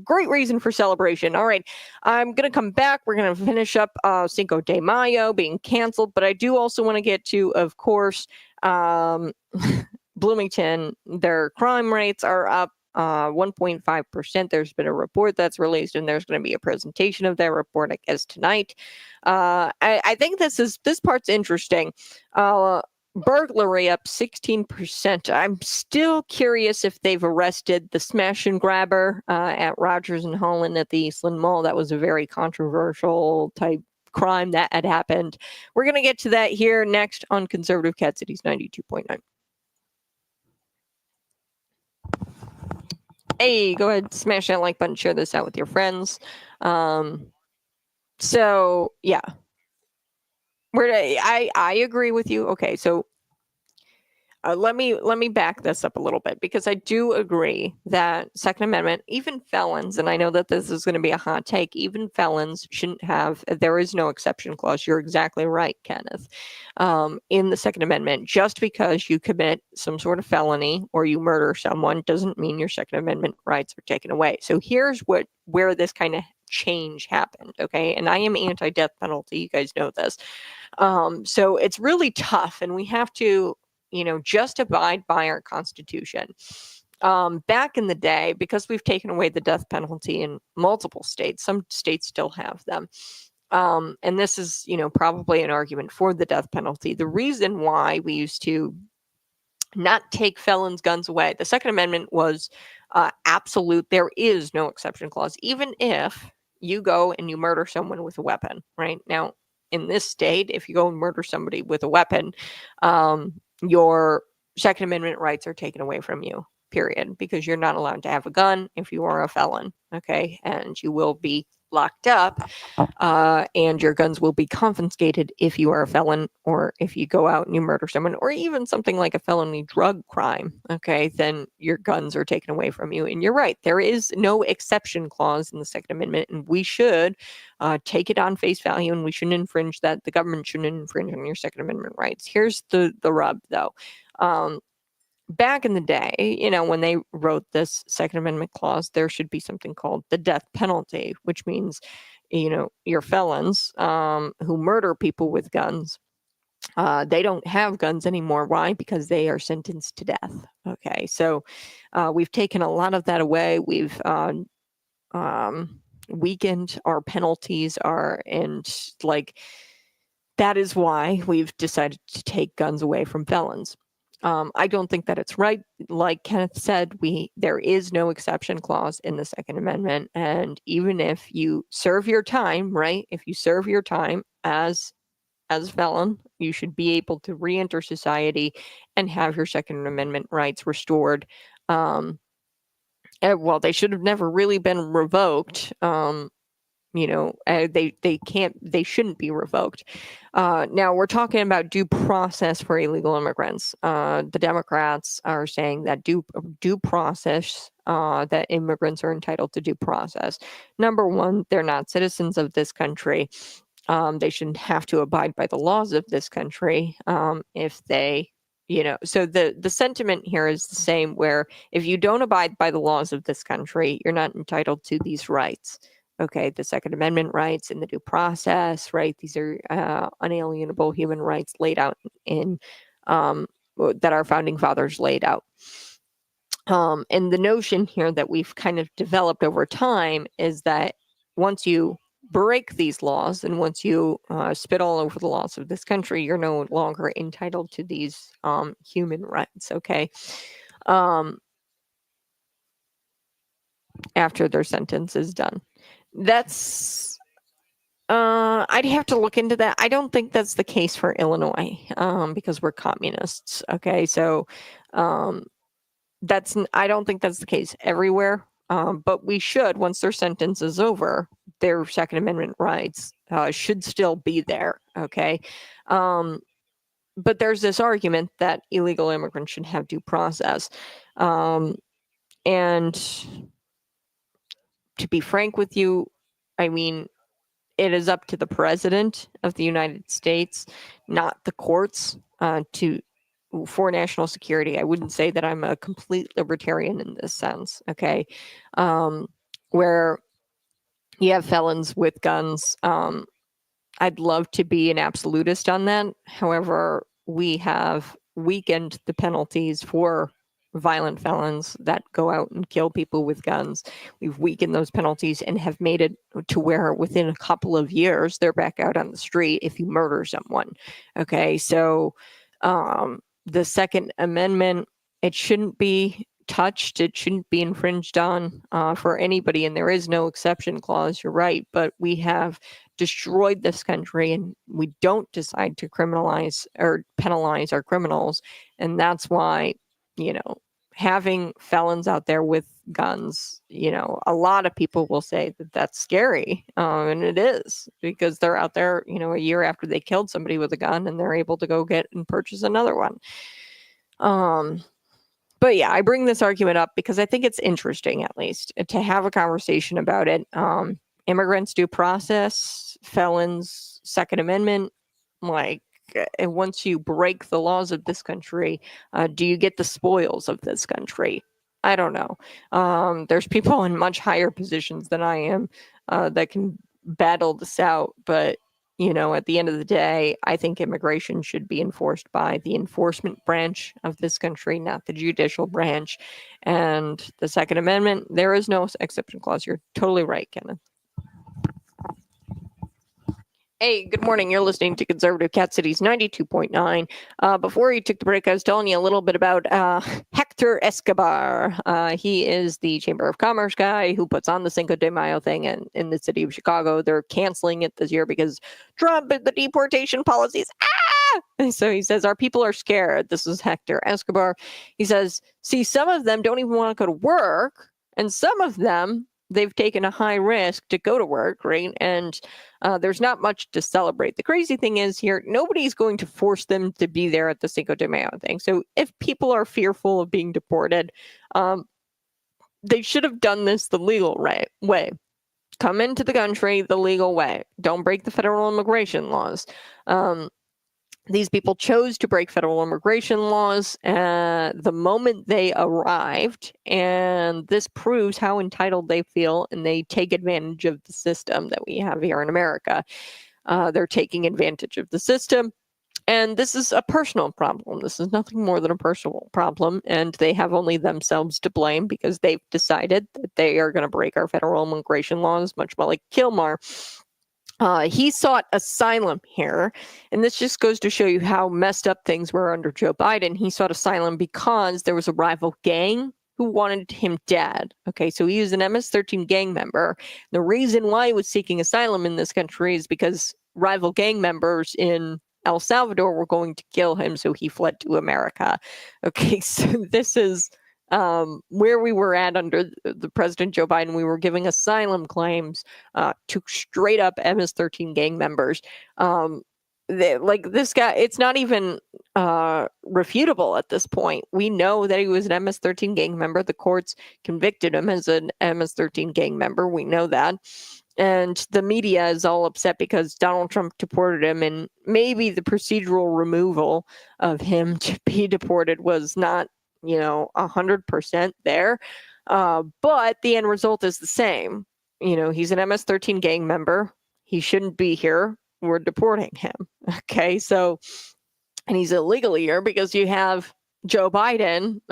[SPEAKER 1] reason for celebration. All right, I'm going to come back. We're going to finish up Cinco de Mayo being canceled, but I do also want to get to, of course, Bloomington. Their crime rates are up 1.5%. There's been a report that's released, and there's going to be a presentation of that report, I guess, tonight. I think this part's interesting. Burglary up 16%. I'm still curious if they've arrested the smash and grabber at Rogers and Holland at the Eastland Mall. That was a very controversial type crime that had happened. We're going to get to that here next on Conservative Cat Cities 92.9. Hey, go ahead, smash that like button, share this out with your friends. So yeah, I agree with you. Okay, so let me back this up a little bit, because I do agree that Second Amendment, even felons, and I know that this is going to be a hot take, even felons shouldn't have. There is no exception clause. You're exactly right, Kenneth. In the Second Amendment, just because you commit some sort of felony or you murder someone doesn't mean your Second Amendment rights are taken away. So here's where this kind of change happened. Okay, and I am anti-death penalty. You guys know this. So it's really tough, and we have to, just abide by our Constitution. Back in the day, because we've taken away the death penalty in multiple states, some states still have them. And this is, probably an argument for the death penalty. The reason why we used to not take felons' guns away, the Second Amendment was absolute. There is no exception clause, even if you go and you murder someone with a weapon, right? Now, in this state, if you go and murder somebody with a weapon, your Second Amendment rights are taken away from you, period, because you're not allowed to have a gun if you are a felon, okay? And you will be locked up, and your guns will be confiscated if you are a felon, or if you go out and you murder someone, or even something like a felony drug crime, okay? Then your guns are taken away from you. And you're right, there is no exception clause in the Second Amendment, and we should take it on face value, and we shouldn't infringe that. The government shouldn't infringe on your Second Amendment rights. Here's the rub, though. Back in the day, when they wrote this Second Amendment clause, there should be something called the death penalty, which means, your felons who murder people with guns, they don't have guns anymore. Why? Because they are sentenced to death. Okay, so we've taken a lot of that away. We've weakened our penalties, that is why we've decided to take guns away from felons. I don't think that it's right. Like Kenneth said, there is no exception clause in the Second Amendment. And even if you serve your time, right? If you serve your time as a felon, you should be able to re-enter society and have your Second Amendment rights restored. Well, they should have never really been revoked. They shouldn't be revoked. Now we're talking about due process for illegal immigrants. The Democrats are saying that due process, that immigrants are entitled to due process. Number one, they're not citizens of this country. They shouldn't have to abide by the laws of this country. If they, so the sentiment here is the same, where if you don't abide by the laws of this country, you're not entitled to these rights. Okay, the Second Amendment rights and the due process, right? These are unalienable human rights laid out in that our founding fathers laid out. And the notion here that we've kind of developed over time is that once you break these laws, and once you spit all over the laws of this country, you're no longer entitled to these human rights. Okay. After their sentence is done. That's I'd have to look into that. I don't think that's the case for Illinois, because we're communists. Okay, so I don't think that's the case everywhere. But we should, once their sentence is over, their Second Amendment rights should still be there. Okay, but there's this argument that illegal immigrants should have due process, and to be frank with you, I mean, it is up to the president of the United States, not the courts, for national security. I wouldn't say that I'm a complete libertarian in this sense, okay? Where you have felons with guns. I'd love to be an absolutist on that. However, we have weakened the penalties for violent felons that go out and kill people with guns. We've weakened those penalties and have made it to where within a couple of years, they're back out on the street if you murder someone. Okay, so the Second Amendment, it shouldn't be touched. It shouldn't be infringed on for anybody. And there is no exception clause. You're right. But we have destroyed this country and we don't decide to criminalize or penalize our criminals. And that's why, having felons out there with guns, a lot of people will say that that's scary. And it is, because they're out there, a year after they killed somebody with a gun, and they're able to go get and purchase another one. But yeah, I bring this argument up because I think it's interesting, at least, to have a conversation about it. Immigrants due process, felons, Second Amendment, and once you break the laws of this country, do you get the spoils of this country? I don't know. There's people in much higher positions than I am that can battle this out, but at the end of the day, I think immigration should be enforced by the enforcement branch of this country, not the judicial branch. And the Second Amendment, there is no exception clause. You're totally right, Kenneth. Hey, good morning. You're listening to Conservative Cat Cities 92.9. Before you took the break, I was telling you a little bit about Hector Escobar. He is the Chamber of Commerce guy who puts on the Cinco de Mayo thing in the city of Chicago. They're canceling it this year because Trump and the deportation policies. And so he says, our people are scared. This is Hector Escobar. He says, see, some of them don't even want to go to work, and some of them, they've taken a high risk to go to work, right? And there's not much to celebrate. The crazy thing is here, nobody's going to force them to be there at the Cinco de Mayo thing. So if people are fearful of being deported, they should have done this the legal way. Come into the country the legal way. Don't break the federal immigration laws. These people chose to break federal immigration laws the moment they arrived, and this proves how entitled they feel, and they take advantage of the system that we have here in America. They're taking advantage of the system, and this is a personal problem. This is nothing more than a personal problem, and they have only themselves to blame because they've decided that they are going to break our federal immigration laws, much like Kilmar. He sought asylum here, and this just goes to show you how messed up things were under Joe Biden. He sought asylum because there was a rival gang who wanted him dead. Okay, so he was an MS-13 gang member. The reason why he was seeking asylum in this country is because rival gang members in El Salvador were going to kill him, so he fled to America. Okay, so this is where we were at under the President Joe Biden. We were giving asylum claims to straight up MS-13 gang members. This guy, it's not even refutable at this point. We know that he was an MS-13 gang member. The courts convicted him as an MS-13 gang member. We know that. And the media is all upset because Donald Trump deported him, and maybe the procedural removal of him to be deported was not 100% there. But the end result is the same. He's an MS-13 gang member. He shouldn't be here. We're deporting him. Okay. So, and he's illegally here because you have Joe Biden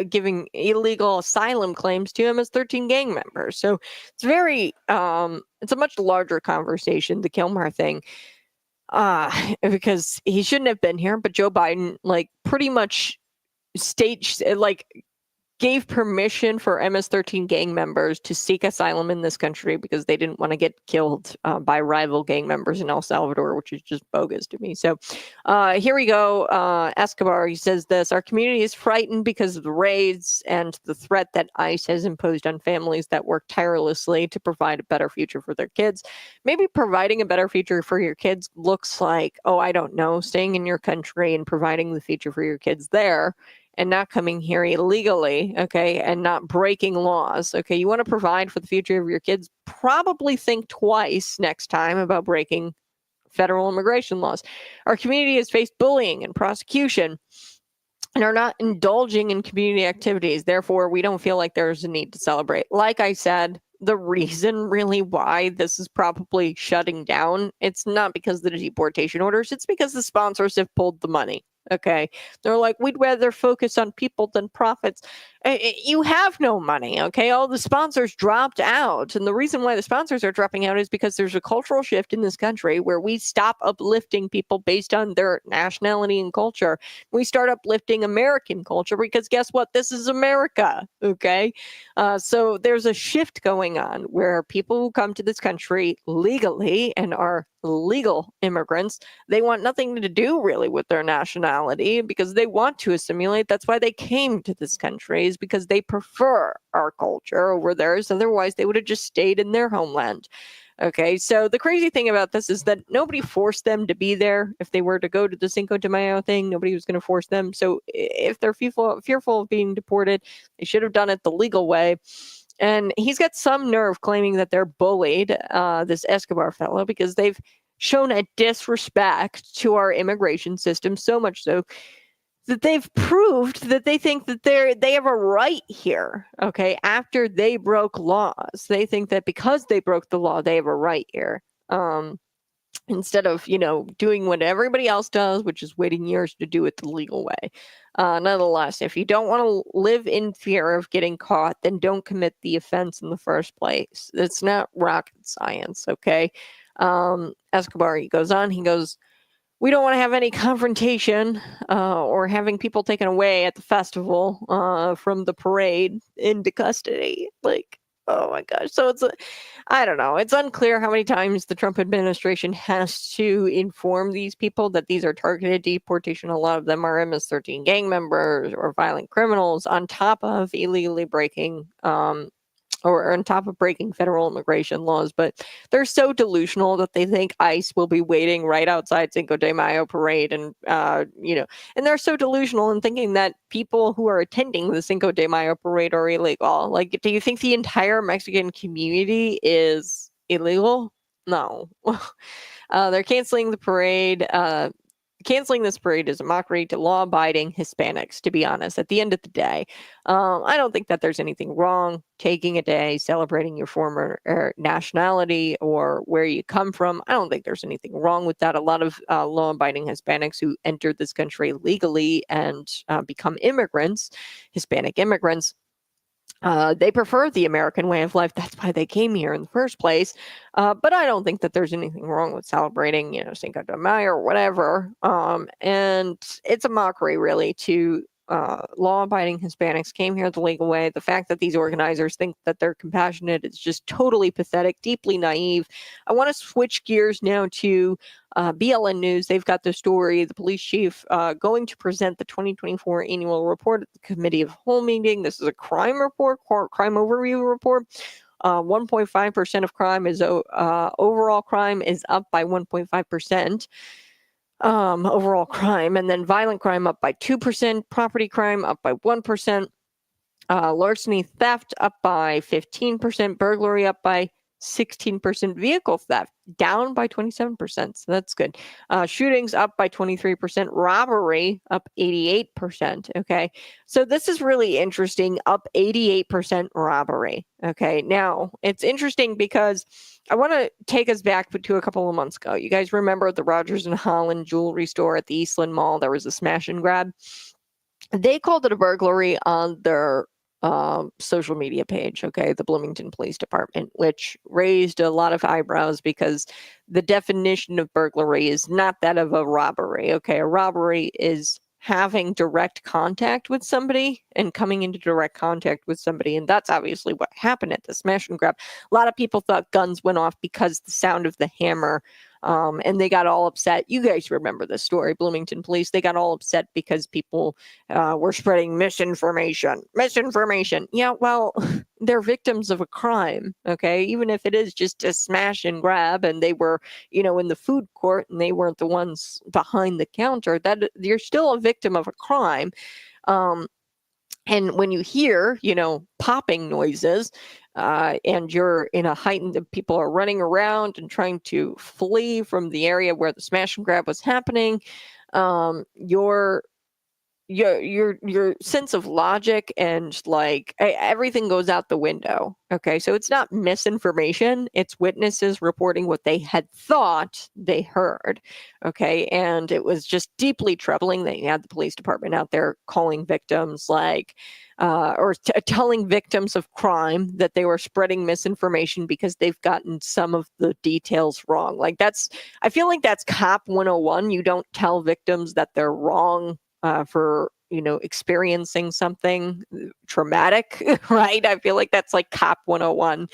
[SPEAKER 1] giving illegal asylum claims to MS-13 gang members. So it's it's a much larger conversation, the Kilmar thing. Because he shouldn't have been here, but Joe Biden, pretty much gave permission for MS-13 gang members to seek asylum in this country because they didn't want to get killed by rival gang members in El Salvador, which is just bogus to me. So here we go. Escobar, he says this: our community is frightened because of the raids and the threat that ICE has imposed on families that work tirelessly to provide a better future for their kids. Maybe providing a better future for your kids looks like, I don't know, staying in your country and providing the future for your kids there, and not coming here illegally, okay, and not breaking laws, okay? You want to provide for the future of your kids, probably think twice next time about breaking federal immigration laws. Our community has faced bullying and prosecution and are not indulging in community activities. Therefore, we don't feel like there's a need to celebrate. Like I said, the reason really why this is probably shutting down, it's not because of the deportation orders, it's because the sponsors have pulled the money. Okay. They're like, we'd rather focus on people than profits. You have no money. Okay. All the sponsors dropped out. And the reason why the sponsors are dropping out is because there's a cultural shift in this country where we stop uplifting people based on their nationality and culture. We start uplifting American culture because guess what? This is America. Okay. So there's a shift going on where people who come to this country legally and are legal immigrants, they want nothing to do really with their nationality because they want to assimilate. That's why they came to this country, is because they prefer our culture over theirs. Otherwise, they would have just stayed in their homeland. Okay, so the crazy thing about this is that nobody forced them to be there. If they were to go to the Cinco de Mayo thing, nobody was going to force them. So if they're fearful of being deported, they should have done it the legal way. And he's got some nerve claiming that they're bullied, this Escobar fellow, because they've shown a disrespect to our immigration system, so much so that they've proved that they think that they have a right here. Okay, after they broke laws, they think that because they broke the law, they have a right here. Instead of, doing what everybody else does, which is waiting years to do it the legal way. Nonetheless, if you don't want to live in fear of getting caught, then don't commit the offense in the first place. It's not rocket science, okay? Escobar, he goes on, he goes, we don't want to have any confrontation or having people taken away at the festival from the parade into custody. Like, oh my gosh. So I don't know. It's unclear how many times the Trump administration has to inform these people that these are targeted deportation. A lot of them are MS-13 gang members or violent criminals on top of illegally breaking or on top of breaking federal immigration laws, but they're so delusional that they think ICE will be waiting right outside Cinco de Mayo parade. And, and they're so delusional in thinking that people who are attending the Cinco de Mayo parade are illegal. Like, do you think the entire Mexican community is illegal? No. They're canceling the parade. Canceling this parade is a mockery to law-abiding Hispanics, to be honest, at the end of the day. I don't think that there's anything wrong taking a day, celebrating your former nationality or where you come from. I don't think there's anything wrong with that. A lot of law-abiding Hispanics who entered this country legally and become immigrants, Hispanic immigrants, they prefer the American way of life. That's why they came here in the first place. But I don't think that there's anything wrong with celebrating, Cinco de Mayo or whatever. And it's a mockery, really, to law-abiding Hispanics came here the legal way. The fact that these organizers think that they're compassionate is just totally pathetic, deeply naive. I want to switch gears now to BLN News. They've got the story, the police chief going to present the 2024 annual report at the committee of whole meeting. This is a crime report, crime overview report. 1.5% of crime is overall crime is up by 1.5%. Overall crime, and then violent crime up by 2%, property crime up by 1%, larceny theft up by 15%, burglary up by 16%, vehicle theft down by 27%. So that's good. Shootings up by 23%, robbery up 88%. Okay. So this is really interesting. Up 88% robbery. Okay. Now it's interesting because I want to take us back to a couple of months ago. You guys remember the Rogers and Holland jewelry store at the Eastland Mall? There was a smash and grab. They called it a burglary on their social media page, okay, the Bloomington Police Department, which raised a lot of eyebrows because the definition of burglary is not that of a robbery, okay? A robbery is having direct contact with somebody and coming into direct contact with somebody, and that's obviously what happened at the smash and grab. A lot of people thought guns went off because the sound of the hammer, and they got all upset. You guys remember this story, Bloomington Police. They got all upset because people were spreading misinformation. Yeah, well, they're victims of a crime, okay? Even if it is just a smash and grab and they were, in the food court and they weren't the ones behind the counter, that you're still a victim of a crime. And when you hear, popping noises, and you're in a heightened, people are running around and trying to flee from the area where the smash and grab was happening, you're your sense of logic and like everything goes out the window. Okay, so it's not misinformation, it's witnesses reporting what they had thought they heard. Okay, and it was just deeply troubling that you had the police department out there calling victims like or telling victims of crime that they were spreading misinformation because they've gotten some of the details wrong. Like I feel like that's cop 101. You don't tell victims that they're wrong for experiencing something traumatic, right? I feel like that's like cop 101.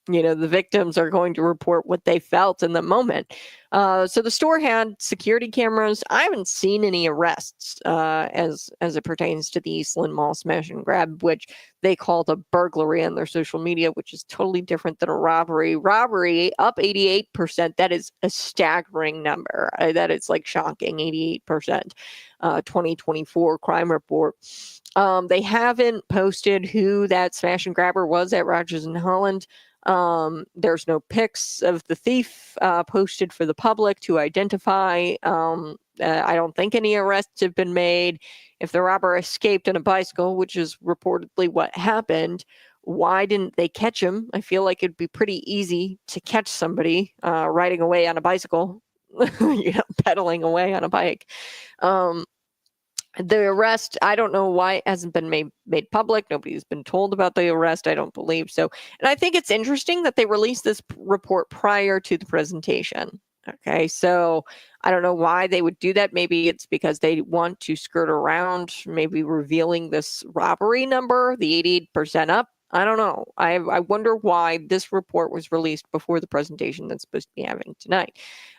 [SPEAKER 1] The victims are going to report what they felt in the moment. So the store had security cameras. I haven't seen any arrests as it pertains to the Eastland Mall smash and grab, which they called a burglary on their social media, which is totally different than a robbery. Robbery up 88%. That is a staggering number. That is like shocking. 88%. 2024 crime report. They haven't posted who that smash and grabber was at Rogers and Holland. There's no pics of the thief posted for the public to identify. I don't think any arrests have been made. If the robber escaped on a bicycle, which is reportedly what happened, why didn't they catch him? I feel like it'd be pretty easy to catch somebody riding away on a bicycle, pedaling away on a bike. The arrest, I don't know why it hasn't been made public. Nobody's been told about the arrest. I don't believe so. And I think it's interesting that they released this report prior to the presentation. Okay, so I don't know why they would do that. Maybe it's because they want to skirt around maybe revealing this robbery number, the 88% up. I don't know. I wonder why this report was released before the presentation that's supposed to be happening tonight.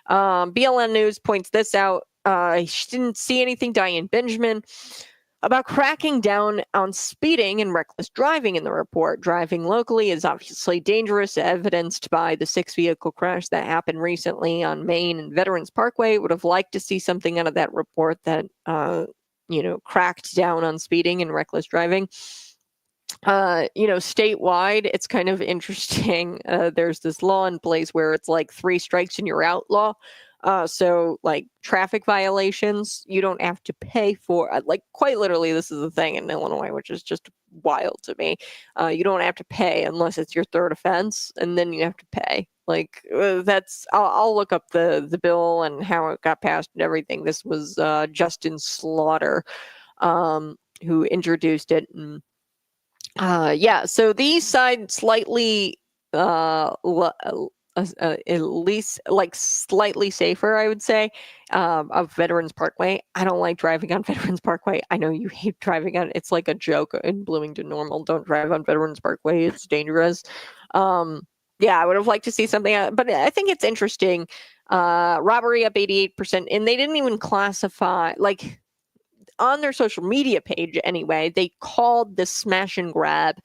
[SPEAKER 1] BLN News points this out. She didn't see anything, Diane Benjamin, about cracking down on speeding and reckless driving in the report. Driving locally is obviously dangerous, evidenced by the 6-vehicle crash that happened recently on Main and Veterans Parkway. Would have liked to see something out of that report that, cracked down on speeding and reckless driving. Statewide, it's kind of interesting. There's this law in place where it's like 3 strikes and you're outlaw. So like traffic violations, you don't have to pay for, like quite literally, this is the thing in Illinois, which is just wild to me. You don't have to pay unless it's your 3rd offense, and then you have to pay. Like I'll look up the bill and how it got passed and everything. This was Justin Slaughter who introduced it. And so these side slightly at least like slightly safer, I would say, of Veterans Parkway. I don't like driving on Veterans Parkway. I know you hate driving on. It's like a joke in Bloomington normal. Don't drive on Veterans Parkway. It's dangerous. I would have liked to see something, but I think it's interesting. Robbery up 88%, and they didn't even classify, like on their social media page anyway, they called the smash and grab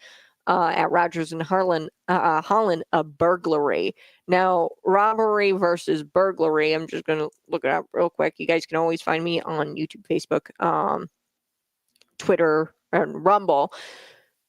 [SPEAKER 1] at Rogers and Holland a burglary. Now, robbery versus burglary, I'm just going to look it up real quick. You guys can always find me on YouTube, Facebook, Twitter, and Rumble.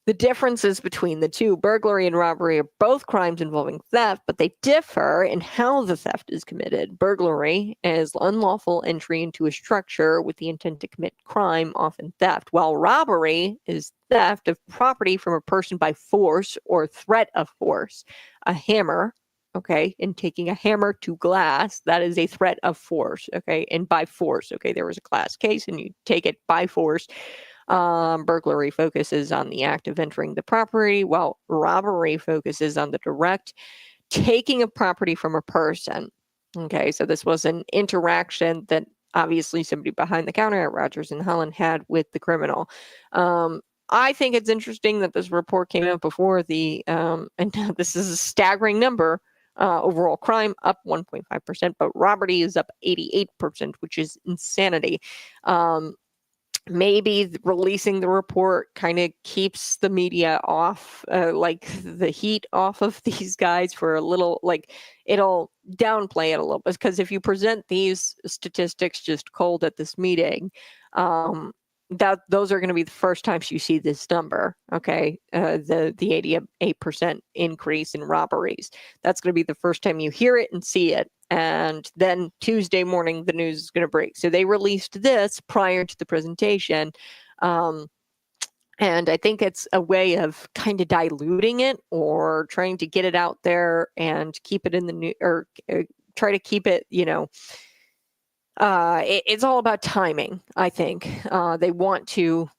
[SPEAKER 1] The differences between the two, burglary and robbery, are both crimes involving theft, but they differ in how the theft is committed. Burglary is unlawful entry into a structure with the intent to commit crime, often theft, while robbery is theft of property from a person by force or threat of force. A hammer, okay, and taking a hammer to glass, that is a threat of force, okay, and by force, okay, there was a glass case and you take it by force. Burglary focuses on the act of entering the property, while robbery focuses on the direct taking of property from a person. Okay, so this was an interaction that obviously somebody behind the counter at Rogers and Holland had with the criminal. I think it's interesting that this report came out before the, and this is a staggering number. Overall crime up 1.5%, but robbery is up 88%, which is insanity. Maybe releasing the report kind of keeps the media off, like the heat off of these guys for a little, like it'll downplay it a little bit, because if you present these statistics just cold at this meeting, those are going to be the first times you see this number. Okay, the 88% increase in robberies. That's going to be the first time you hear it and see it. and then Tuesday morning the news is going to break. So they released this prior to the presentation. And I think it's a way of kind of diluting it or trying to get it out there and keep it in the new, or try to keep it, it's all about timing, I think. They want to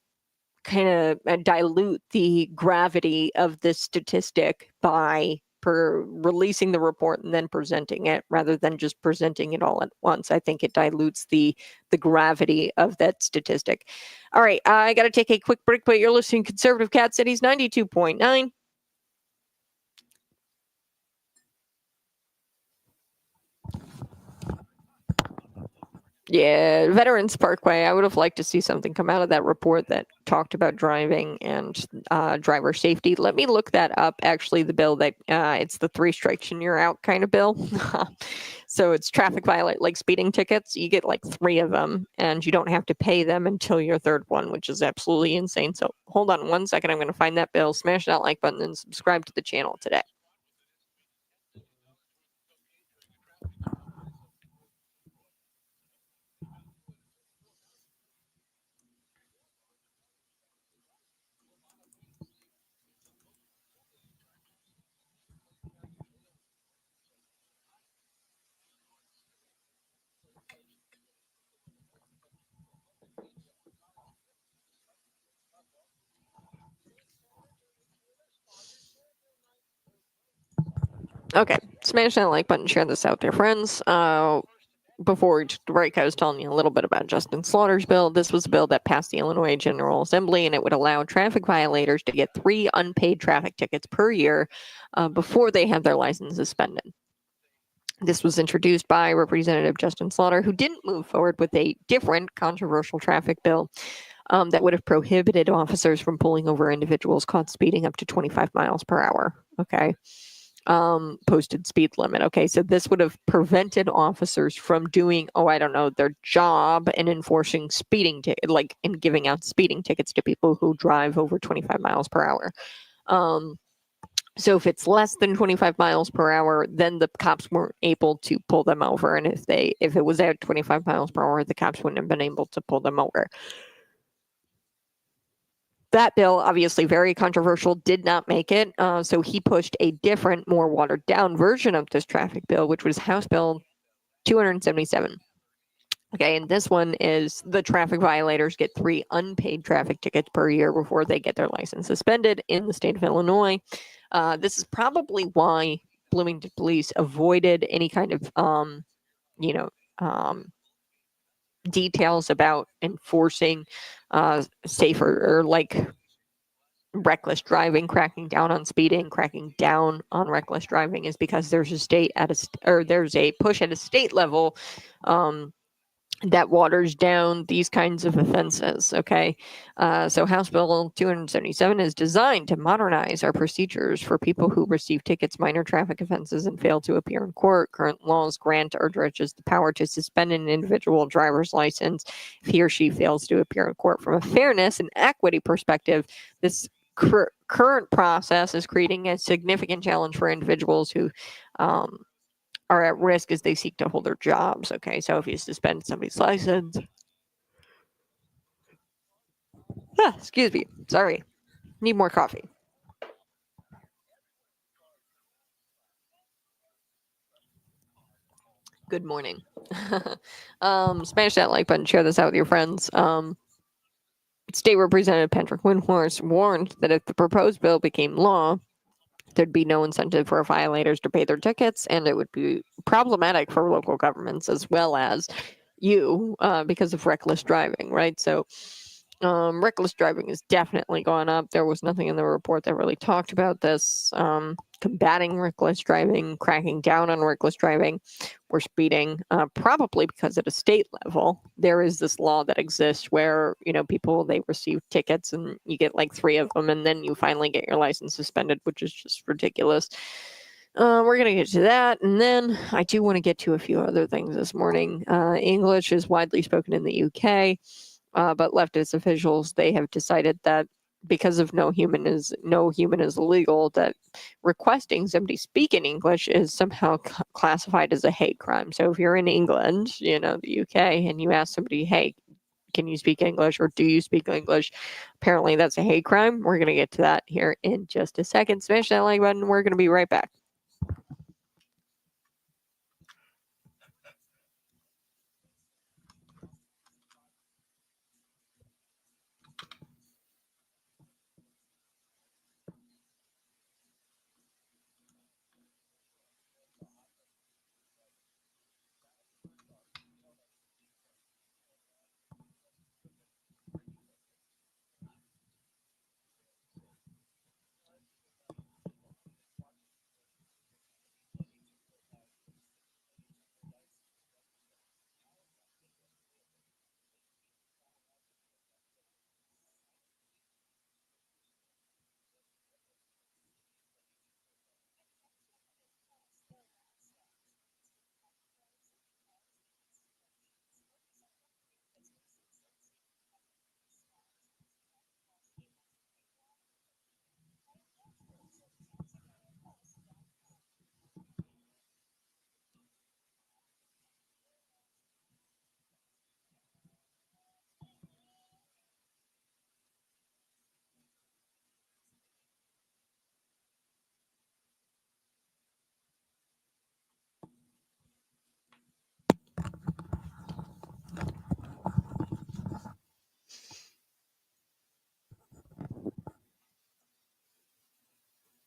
[SPEAKER 1] kind of dilute the gravity of this statistic by releasing the report and then presenting it rather than just presenting it all at once. I think it dilutes the gravity of that statistic. All right, I got to take a quick break, but you're listening to Conservative Cat Cities 92.9. Yeah, Veterans Parkway. I would have liked to see something come out of that report that talked about driving and driver safety. Let me look that up. Actually, the bill that it's the 3 strikes and you're out kind of bill. So it's traffic violate, like speeding tickets. You get like 3 of them, and you don't have to pay them until your 3rd one, which is absolutely insane. So hold on one second. I'm going to find that bill. Smash that like button and subscribe to the channel today. Okay, smash that like button, share this out there, friends. Before the break, I was telling you a little bit about Justin Slaughter's bill. This was a bill that passed the Illinois General Assembly, and it would allow traffic violators to get 3 unpaid traffic tickets per year before they have their license suspended. This was introduced by Representative Justin Slaughter, who didn't move forward with a different controversial traffic bill that would have prohibited officers from pulling over individuals caught speeding up to 25 miles per hour. Okay. Posted speed limit. Okay, so this would have prevented officers from doing, their job and enforcing speeding and giving out speeding tickets to people who drive over 25 miles per hour. So if it's less than 25 miles per hour, then the cops weren't able to pull them over, and if it was at 25 miles per hour, the cops wouldn't have been able to pull them over. That bill, obviously very controversial, did not make it. So he pushed a different, more watered down version of this traffic bill, which was House Bill 277. Okay, and this one is the traffic violators get 3 unpaid traffic tickets per year before they get their license suspended in the state of Illinois. This is probably why Bloomington police avoided any kind of, details about enforcing safer or reckless driving, cracking down on speeding, cracking down on reckless driving, is because there's a push at a state level that waters down these kinds of offenses. Okay, so House Bill 277 is designed to modernize our procedures for people who receive tickets, minor traffic offenses, and fail to appear in court. Current laws grant our judges the power to suspend an individual driver's license if he or she fails to appear in court. From a fairness and equity perspective, this current process is creating a significant challenge for individuals who are at risk as they seek to hold their jobs. Okay, so if you suspend somebody's license, excuse me, sorry, need more coffee. Good morning. Smash that like button, share this out with your friends. State Representative Patrick Windhorst warned that if the proposed bill became law, there'd be no incentive for violators to pay their tickets, and it would be problematic for local governments as well as you because of reckless driving, right? So reckless driving has definitely gone up. There was nothing in the report that really talked about this. Combating reckless driving, cracking down on reckless driving or speeding, probably because at a state level, there is this law that exists where, people, they receive tickets and you get like 3 of them and then you finally get your license suspended, which is just ridiculous. We're going to get to that. And then I do want to get to a few other things this morning. English is widely spoken in the UK. But leftist officials, they have decided that because of no human is illegal, that requesting somebody speak in English is somehow classified as a hate crime. So if you're in England, the UK, and you ask somebody, hey, can you speak English or do you speak English? Apparently that's a hate crime. We're going to get to that here in just a second. Smash that like button. We're going to be right back.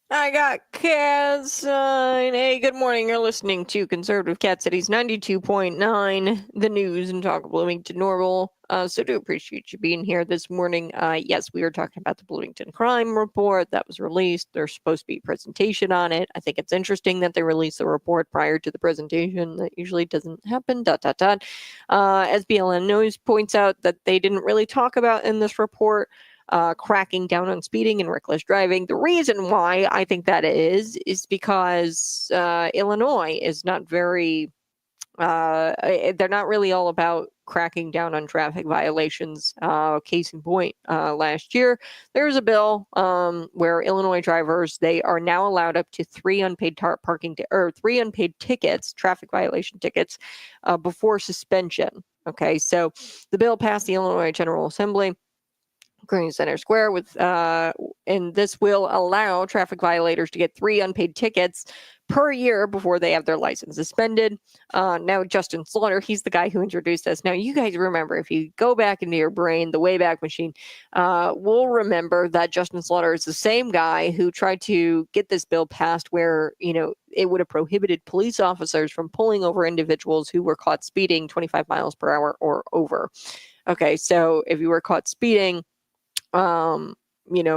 [SPEAKER 1] I got Cat Sign. Hey, good morning. You're listening to Conservative Cat Cities 92.9, the news and talk of Bloomington Normal. So do appreciate you being here this morning. Yes, we were talking about the Bloomington crime report that was released. There's supposed to be a presentation on it. I think it's interesting that they release the report prior to the presentation. That usually doesn't happen. ... As BLN News points out that they didn't really talk about in this report. Cracking down on speeding and reckless driving. The reason why I think that is because Illinois is not very, they're not really all about cracking down on traffic violations. Case in point, last year, there was a bill where Illinois drivers, they are now allowed up to 3 unpaid or 3 unpaid tickets, traffic violation tickets, before suspension. Okay, so the bill passed the Illinois General Assembly. Green Center Square and this will allow traffic violators to get 3 unpaid tickets per year before they have their license suspended. Now, Justin Slaughter, he's the guy who introduced this. Now, you guys remember, if you go back into your brain, the Wayback Machine, we'll remember that Justin Slaughter is the same guy who tried to get this bill passed where, it would have prohibited police officers from pulling over individuals who were caught speeding 25 miles per hour or over. Okay, so if you were caught speeding,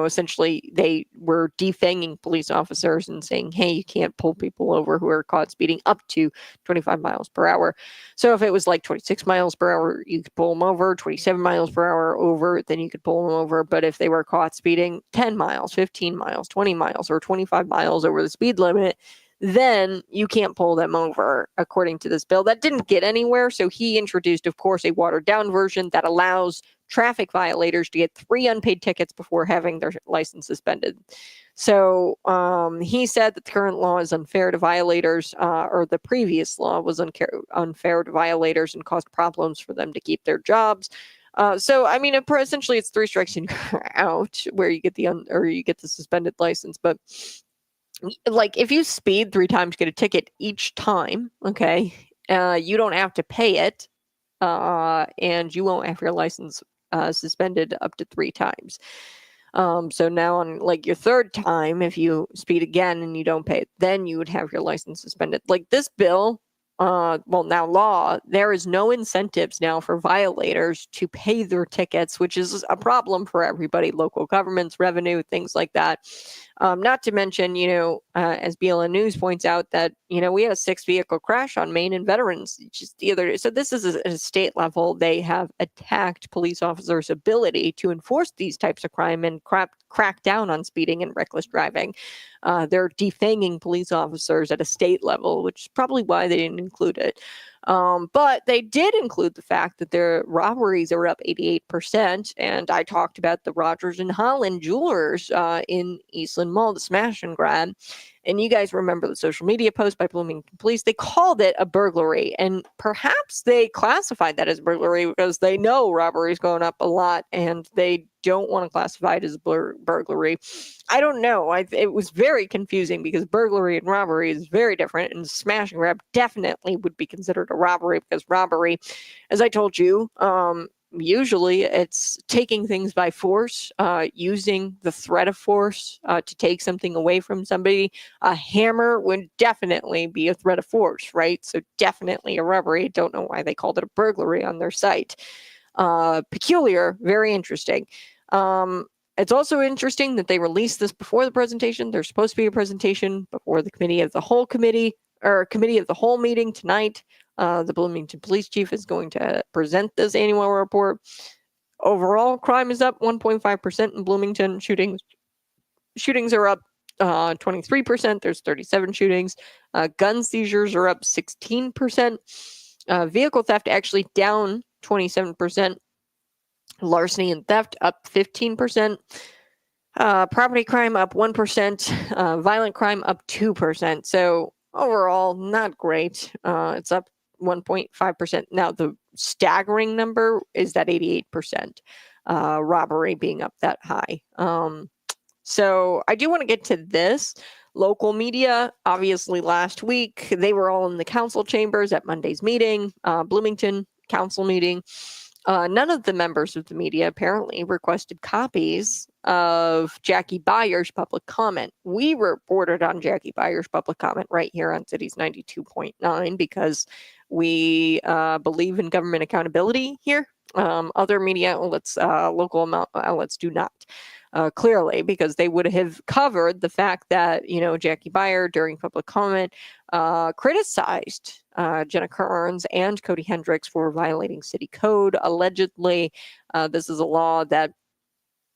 [SPEAKER 1] essentially they were defanging police officers and saying, hey, you can't pull people over who are caught speeding up to 25 miles per hour. So if it was like 26 miles per hour, you could pull them over, 27 miles per hour over, then you could pull them over. But if they were caught speeding 10 miles, 15 miles, 20 miles, or 25 miles over the speed limit, then you can't pull them over, according to this bill. That didn't get anywhere. So he introduced, of course, a watered down version that allows traffic violators to get 3 unpaid tickets before having their license suspended. So he said that the current law is unfair to violators, or the previous law was unfair to violators and caused problems for them to keep their jobs. So I mean, essentially, it's 3 strikes and you're out, where you get the suspended license. But like, if you speed 3 times, get a ticket each time, okay, you don't have to pay it, and you won't have your license suspended up to 3 times. So now on like your 3rd time, if you speed again and you don't pay it, then you would have your license suspended. Like this bill, there is no incentives now for violators to pay their tickets, which is a problem for everybody, local governments, revenue, things like that. Not to mention, as BLN News points out, that, we had a 6-vehicle crash on Main and Veterans just the other day. So this is at a state level. They have attacked police officers' ability to enforce these types of crime and crack down on speeding and reckless driving. They're defanging police officers at a state level, which is probably why they didn't include it. But they did include the fact that their robberies are up 88%. And I talked about the Rogers and Holland jewelers in Eastland Mall, the smash and grab. And you guys remember the social media post by Bloomington Police. They called it a burglary. And perhaps they classified that as burglary because they know robbery is going up a lot and they don't want to classify it as burglary. I don't know. It was very confusing because burglary and robbery is very different. And smash and grab definitely would be considered a robbery because robbery, as I told you, usually it's taking things by force, using the threat of force to take something away from somebody. A hammer would definitely be a threat of force, right? So definitely a robbery. Don't know why they called it a burglary on their site. Peculiar, very interesting. It's also interesting that they released this before the presentation. There's supposed to be a presentation before the committee of the whole meeting tonight. The Bloomington police chief is going to present this annual report. Overall, crime is up 1.5% in Bloomington. Shootings are up 23%. There's 37 shootings. Gun seizures are up 16%. Vehicle theft actually down 27%. Larceny and theft up 15%. Property crime up 1%. Violent crime up 2%. So overall, not great. It's up 1.5%. Now, the staggering number is that 88%. Robbery being up that high. So I do want to get to this. Local media, obviously last week, they were all in the council chambers at Monday's meeting, Bloomington council meeting. None of the members of the media apparently requested copies of Jackie Beyer's public comment. We reported on Jackie Beyer's public comment right here on Cities 92.9 because we believe in government accountability here. Other media outlets, local outlets do not. Clearly, because they would have covered the fact that, Jackie Beyer during public comment criticized Jenna Kearns and Cody Hendricks for violating city code. Allegedly, this is a law that,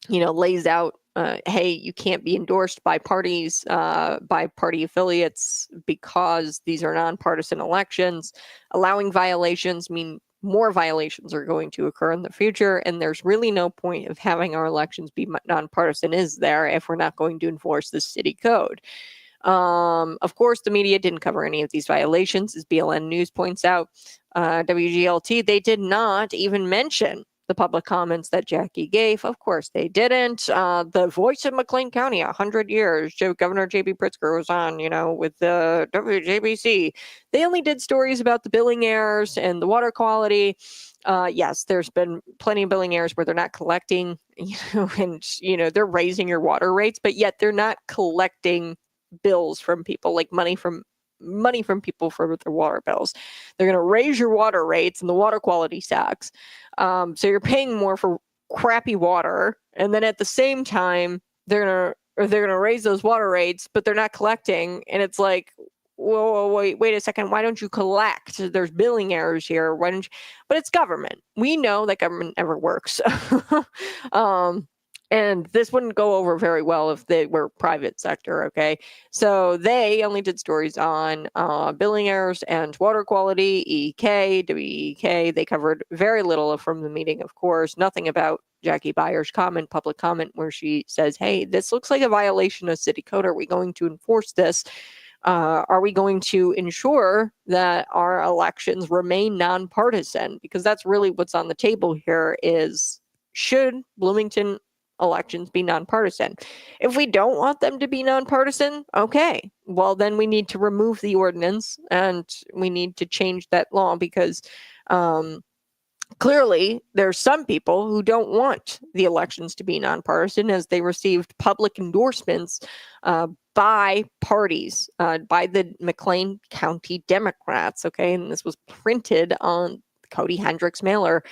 [SPEAKER 1] lays out, hey, you can't be endorsed by parties, by party affiliates because these are nonpartisan elections. Allowing violations mean more violations are going to occur in the future, and there's really no point of having our elections be nonpartisan, is there, if we're not going to enforce the city code? Of course, the media didn't cover any of these violations, as BLN News points out. WGLT, they did not even mention the public comments that Jackie gave. Of course, they didn't. The voice of McLean County, 100 years, Governor J.B. Pritzker was on, with the WJBC. They only did stories about the billing errors and the water quality. Yes, there's been plenty of billing errors where they're not collecting, and, they're raising your water rates, but yet they're not collecting bills from people, like money from people for their water bills. They're going to raise your water rates and the water quality sucks. So you're paying more for crappy water. And then at the same time, they're going to raise those water rates, but they're not collecting. And it's like, whoa, wait a second. Why don't you collect? There's billing errors here. Why don't you? But it's government. We know that government never works. And this wouldn't go over very well if they were private sector, okay? So they only did stories on billing errors and water quality, EK, WEK. They covered very little from the meeting, of course. Nothing about Jackie Beyer's public comment, where she says, hey, this looks like a violation of city code. Are we going to enforce this? Are we going to ensure that our elections remain nonpartisan? Because that's really what's on the table here is, should Bloomington elections be nonpartisan? If we don't want them to be nonpartisan, okay, well, then we need to remove the ordinance and we need to change that law because clearly there's some people who don't want the elections to be nonpartisan, as they received public endorsements by parties, by the McLean County Democrats, okay, and this was printed on Cody Hendricks mailer.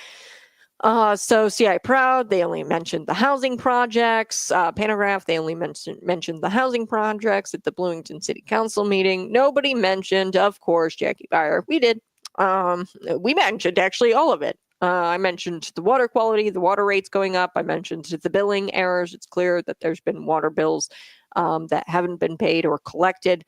[SPEAKER 1] So CI Proud, they only mentioned the housing projects. Pantograph, they only mentioned the housing projects at the Bloomington City Council meeting. Nobody mentioned, of course, Jackie Beyer. We did. We mentioned actually all of it. I mentioned the water quality, the water rates going up. I mentioned the billing errors. It's clear that there's been water bills that haven't been paid or collected.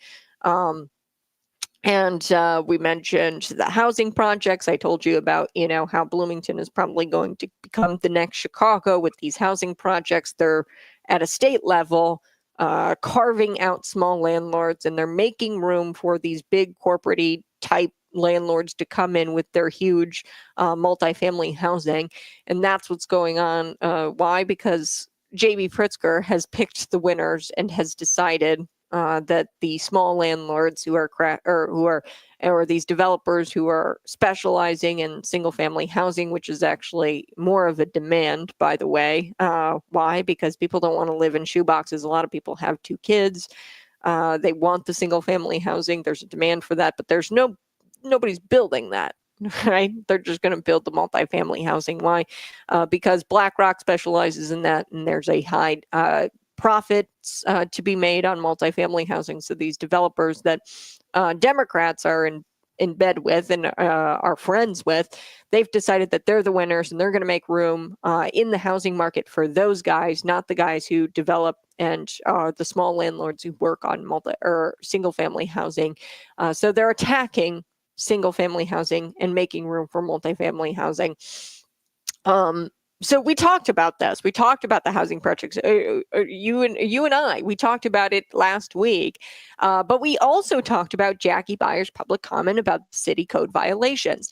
[SPEAKER 1] And we mentioned the housing projects. I told you about, how Bloomington is probably going to become the next Chicago with these housing projects. They're at a state level, carving out small landlords, and they're making room for these big corporate type landlords to come in with their huge multifamily housing. And that's what's going on. Why? Because J.B. Pritzker has picked the winners and has decided that the small landlords who are or these developers who are specializing in single family housing, which is actually more of a demand, by the way. Why? Because people don't want to live in shoeboxes. A lot of people have 2 kids. They want the single family housing. There's a demand for that, but nobody's building that. Right? They're just going to build the multifamily housing. Why? Because BlackRock specializes in that, and there's a high profits to be made on multifamily housing. So these developers that Democrats are in bed with and are friends with, they've decided that they're the winners and they're going to make room in the housing market for those guys, not the guys who develop and the small landlords who work on single family housing. So they're attacking single family housing and making room for multifamily housing. So we talked about this. We talked about the housing projects. You and I, we talked about it last week. But we also talked about Jackie Beyer's public comment about city code violations.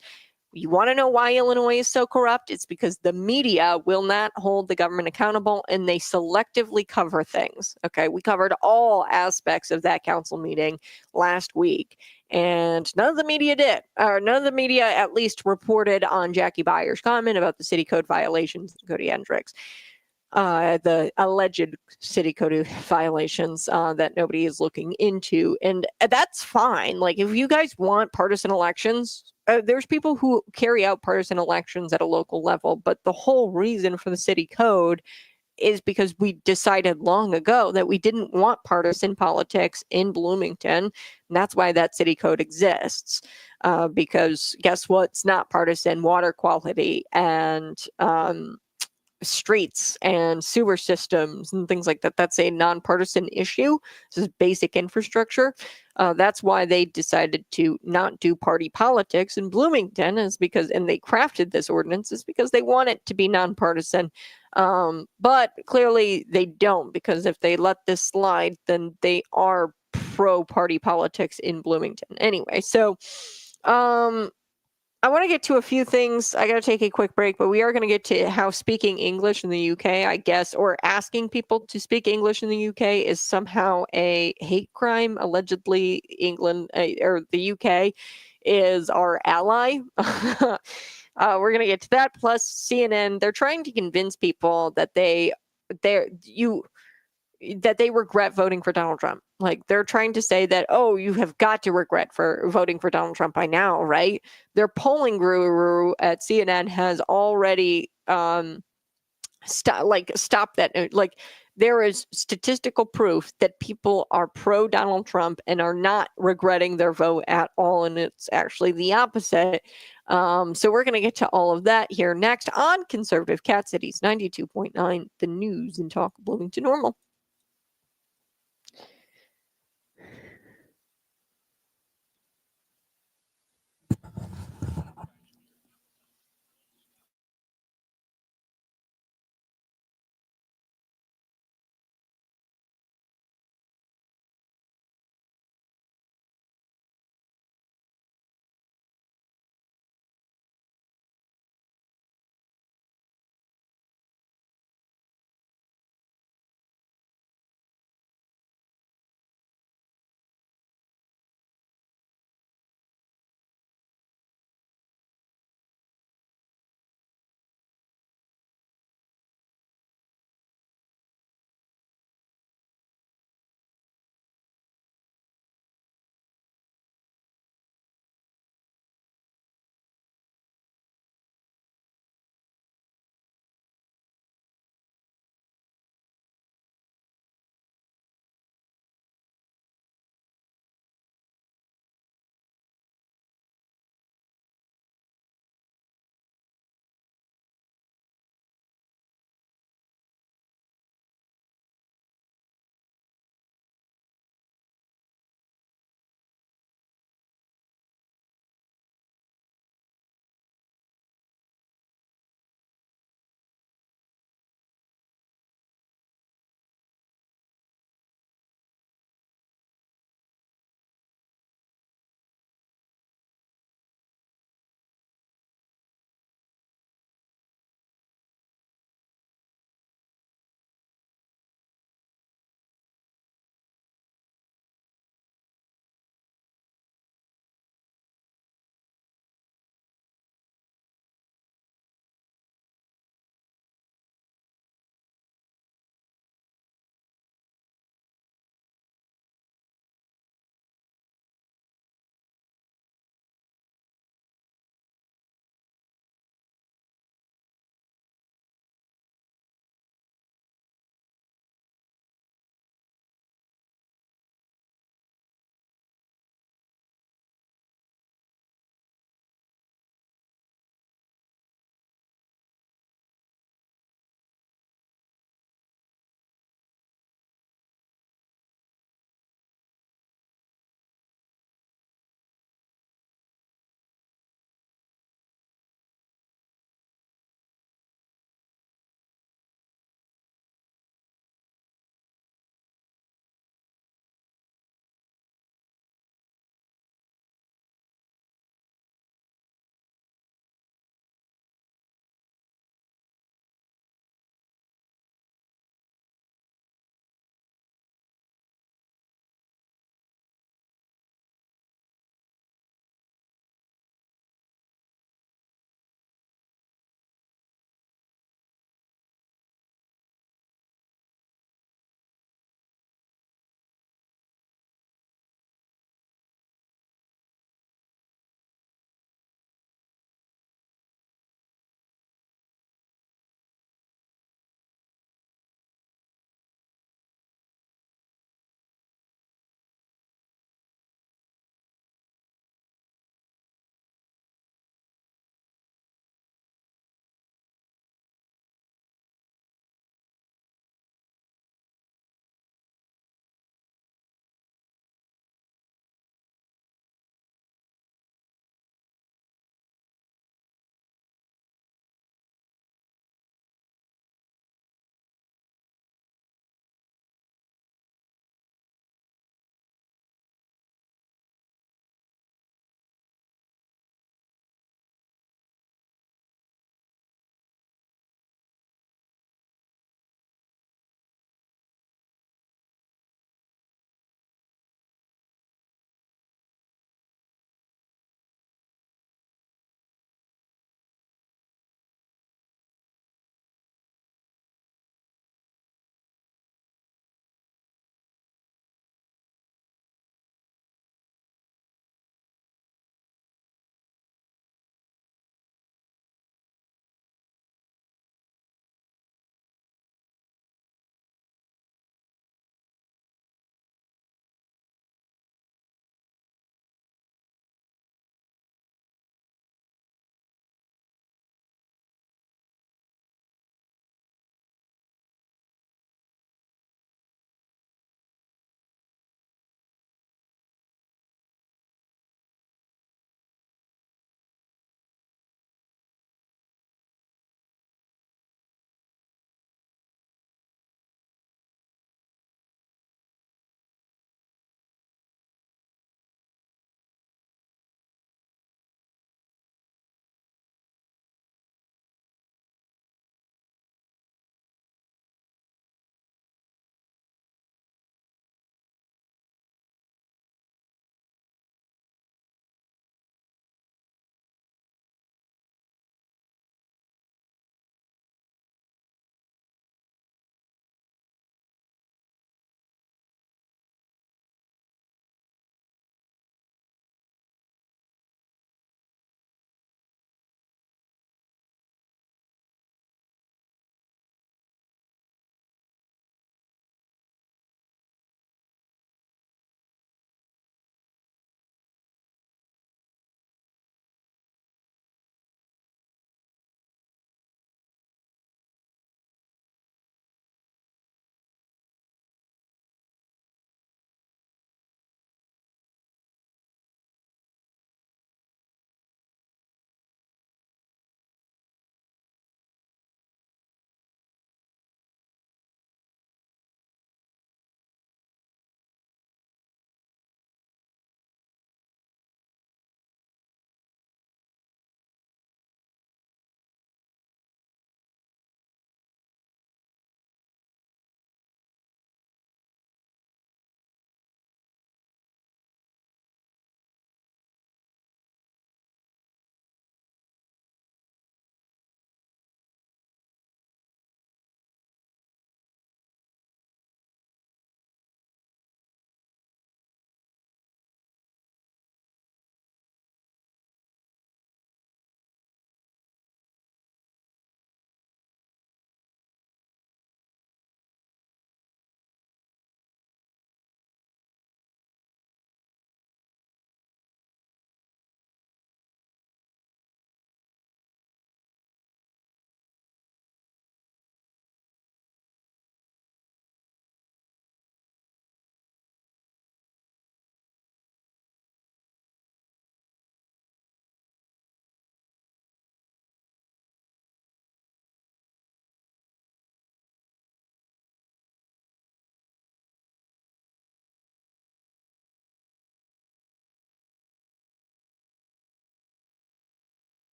[SPEAKER 1] You want to know why Illinois is so corrupt? It's because the media will not hold the government accountable and they selectively cover things. Okay, we covered all aspects of that council meeting last week, and none of the media did. None of the media at least reported on Jackie Beyer's comment about the city code violations, Cody Hendricks. The alleged city code violations that nobody is looking into. And that's fine. Like, if you guys want partisan elections, there's people who carry out partisan elections at a local level. But the whole reason for the city code is because we decided long ago that we didn't want partisan politics in Bloomington. And that's why that city code exists. Because guess what? It's not partisan. Water quality and streets and sewer systems and things like that. That's a nonpartisan issue. This is basic infrastructure. That's why they decided to not do party politics in Bloomington, and they crafted this ordinance is because they want it to be nonpartisan. But clearly they don't, because if they let this slide, then they are pro-party politics in Bloomington. Anyway, so I want to get to a few things. I got to take a quick break, but we are going to get to how speaking English in the UK, I guess, or asking people to speak English in the UK is somehow a hate crime. Allegedly, England or the UK is our ally. We're going to get to that. Plus, CNN, they're trying to convince people that they regret voting for Donald Trump. Like, they're trying to say that, oh, you have got to regret for voting for Donald Trump by now, right? Their polling guru at CNN has already stopped that. Like, there is statistical proof that people are pro Donald Trump and are not regretting their vote at all, and it's actually the opposite. So we're going to get to all of that here next on Conservative Cat Cities 92.9, the news and talk Bloomington Normal.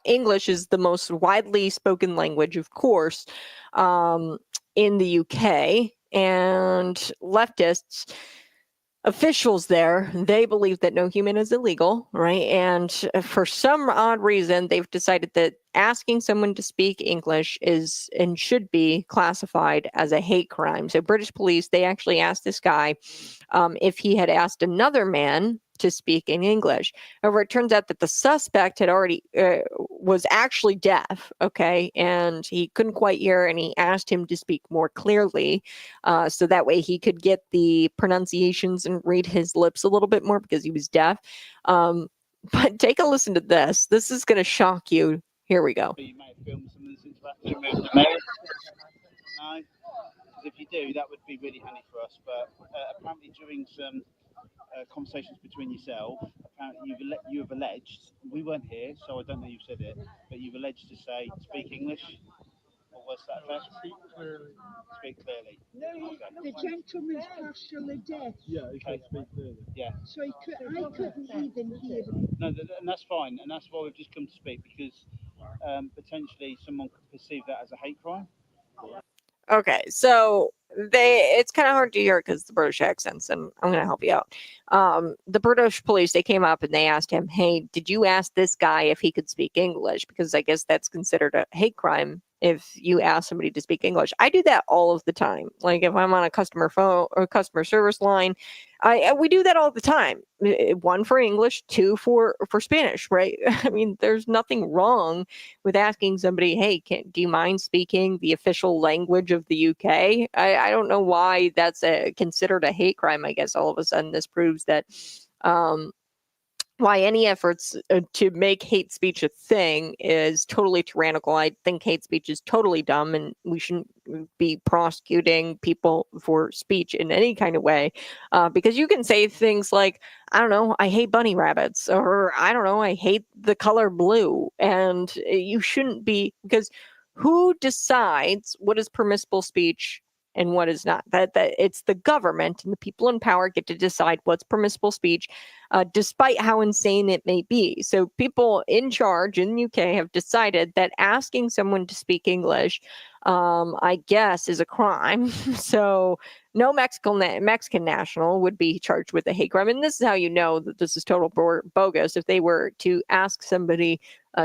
[SPEAKER 1] English is the most widely spoken language, of course, in the UK, and leftists officials there, they believe that no human is illegal, right? And for some odd reason, they've decided that asking someone to speak English is and should be classified as a hate crime. So British police, they actually asked this guy if he had asked another man to speak in English. However, it turns out that the suspect had already was actually deaf, okay, and he couldn't quite hear, and he asked him to speak more clearly, so that way he could get the pronunciations and read his lips a little bit more because he was deaf. But take a listen to this. This is going to shock you. Here we go.
[SPEAKER 4] You may have filmed some of this interaction with the mayor. No, because if you do, that would be really handy for us. But apparently, during some conversations between yourself, apparently you have alleged, we weren't here, so I don't know you've said it, but you've alleged to say speak English. Or was that effect? Speak clearly. Speak clearly.
[SPEAKER 5] No, the gentleman's partially deaf.
[SPEAKER 4] Yeah, he can speak clearly. Yeah.
[SPEAKER 5] So I couldn't even hear him.
[SPEAKER 4] No, and that's fine, and that's why we've just come to speak, because potentially someone could perceive that as a hate crime.
[SPEAKER 1] Okay, so it's kind of hard to hear because the British accents, and I'm going to help you out. The British police, they came up and they asked him, hey, did you ask this guy if he could speak English? Because I guess that's considered a hate crime if you ask somebody to speak English. I do that all of the time. Like if I'm on a customer phone or customer service line, we do that all the time. 1 for English, 2 for Spanish, right? I mean, there's nothing wrong with asking somebody, hey, do you mind speaking the official language of the UK? I don't know why that's considered a hate crime. I guess all of a sudden this proves that why any efforts to make hate speech a thing is totally tyrannical. I think hate speech is totally dumb, and we shouldn't be prosecuting people for speech in any kind of way, because you can say things like, I don't know, I hate bunny rabbits, or I don't know, I hate the color blue, and you shouldn't be, because who decides what is permissible speech and what is not? That it's the government, and the people in power get to decide what's permissible speech, despite how insane it may be. So people in charge in the UK have decided that asking someone to speak English, I guess, is a crime. So no Mexican national would be charged with a hate crime. And this is how you know that this is total bogus. If they were to ask somebody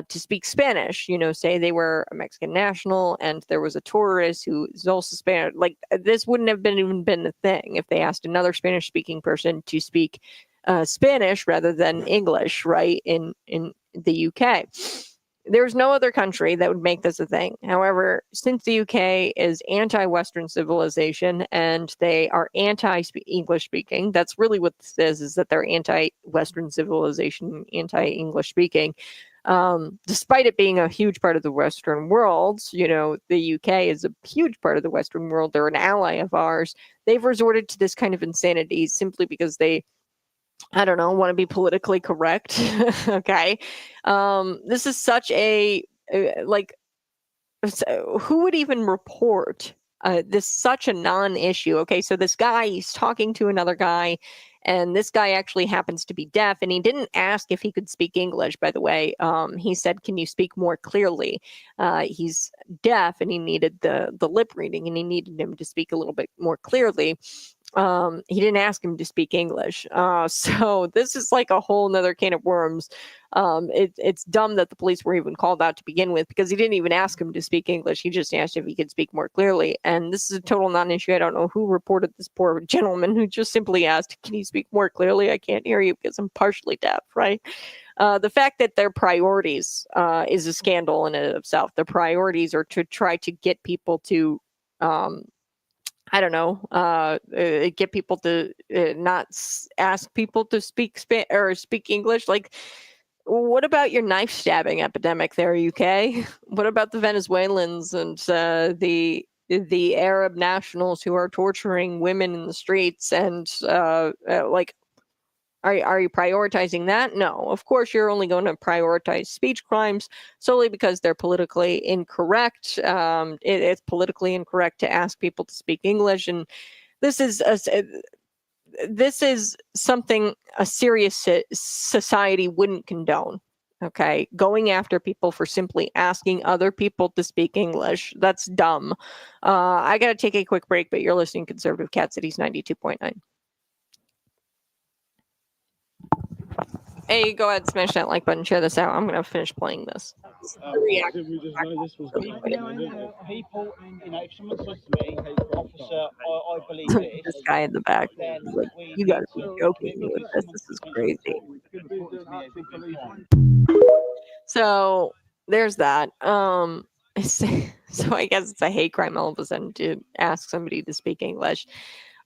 [SPEAKER 1] to speak Spanish, say they were a Mexican national and there was a tourist who is also Spanish, like this wouldn't have even been a thing if they asked another Spanish speaking person to speak Spanish rather than English, right? In the UK. There's no other country that would make this a thing. However, since the UK is anti-Western civilization and they are anti-English speaking, that's really what this is that they're anti-Western civilization, anti-English speaking. Despite it being a huge part of the Western world, the UK is a huge part of the Western world. They're an ally of ours. They've resorted to this kind of insanity simply because they, I don't know, want to be politically correct. Okay. This is such who would even report this such a non-issue? Okay. So this guy, he's talking to another guy, and this guy actually happens to be deaf, and he didn't ask if he could speak English, by the way. He said, can you speak more clearly? He's deaf, and he needed the lip reading, and he needed him to speak a little bit more clearly. He didn't ask him to speak English. So this is like a whole nother can of worms. It's dumb that the police were even called out to begin with, because he didn't even ask him to speak English. He just asked if he could speak more clearly. And this is a total non-issue. I don't know who reported this poor gentleman who just simply asked, can you speak more clearly? I can't hear you because I'm partially deaf, right? The fact that their priorities is a scandal in and of itself. Their priorities are to try to get people to I don't know, get people to not ask people to speak speak English. Like, what about your knife stabbing epidemic there, UK? What about the Venezuelans and the Arab nationals who are torturing women in the streets? And are you prioritizing that? No, of course you're only going to prioritize speech crimes solely because they're politically incorrect. It's politically incorrect to ask people to speak English, and this is something a serious society wouldn't condone. Okay, going after people for simply asking other people to speak English. That's dumb. I got to take a quick break, but you're listening to Conservative Cat Cities 92.9. Hey, go ahead, smash that like button, share this out. I'm going to finish playing this.
[SPEAKER 4] People, if someone says to me, officer, I believe this,
[SPEAKER 1] This guy in the back,
[SPEAKER 4] then
[SPEAKER 1] like,
[SPEAKER 4] we
[SPEAKER 1] you
[SPEAKER 4] need
[SPEAKER 1] got to be
[SPEAKER 4] to
[SPEAKER 1] joking me with this. This is crazy.
[SPEAKER 4] crazy.
[SPEAKER 1] So there's that. So I guess it's a hate crime all of a sudden to ask somebody to speak English.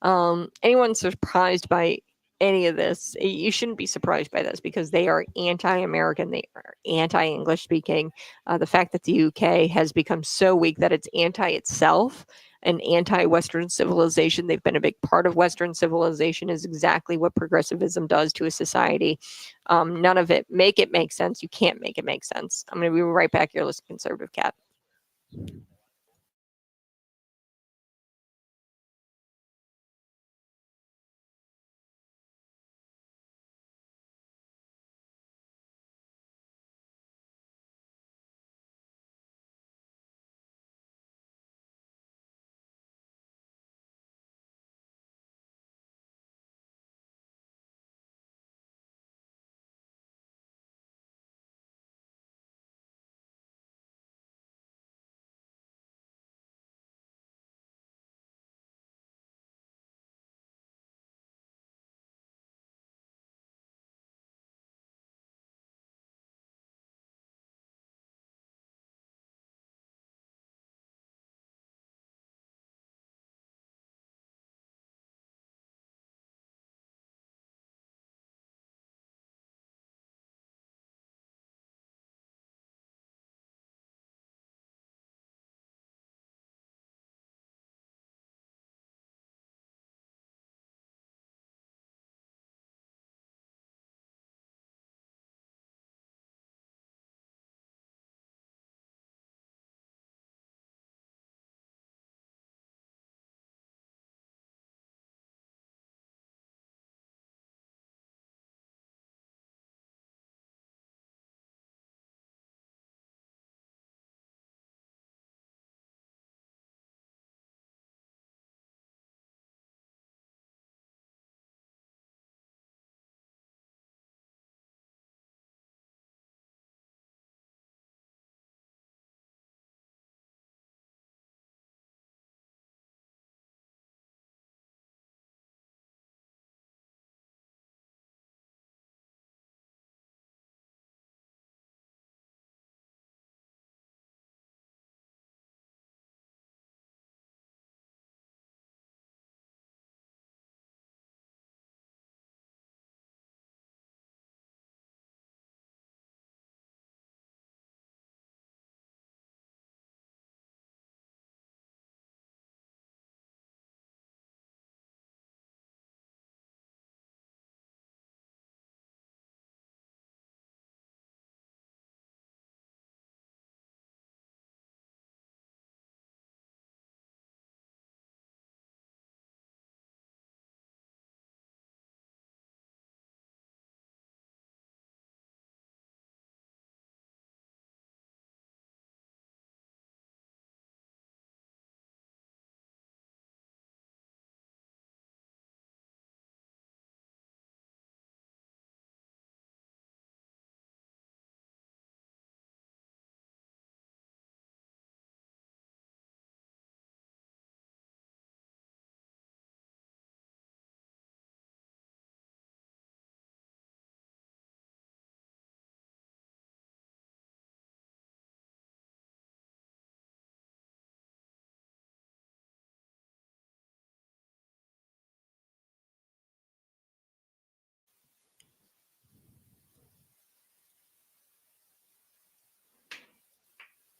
[SPEAKER 1] Anyone surprised by any of this? You shouldn't be surprised by this because they are anti-American. They are anti-English speaking. The fact that the UK has become so weak that it's anti itself and anti-Western civilization. They've been a big part of Western civilization is exactly what progressivism does to a society. None of it make sense. You can't make it make sense. I'm going to be right back here. Listen, Conservative Cat.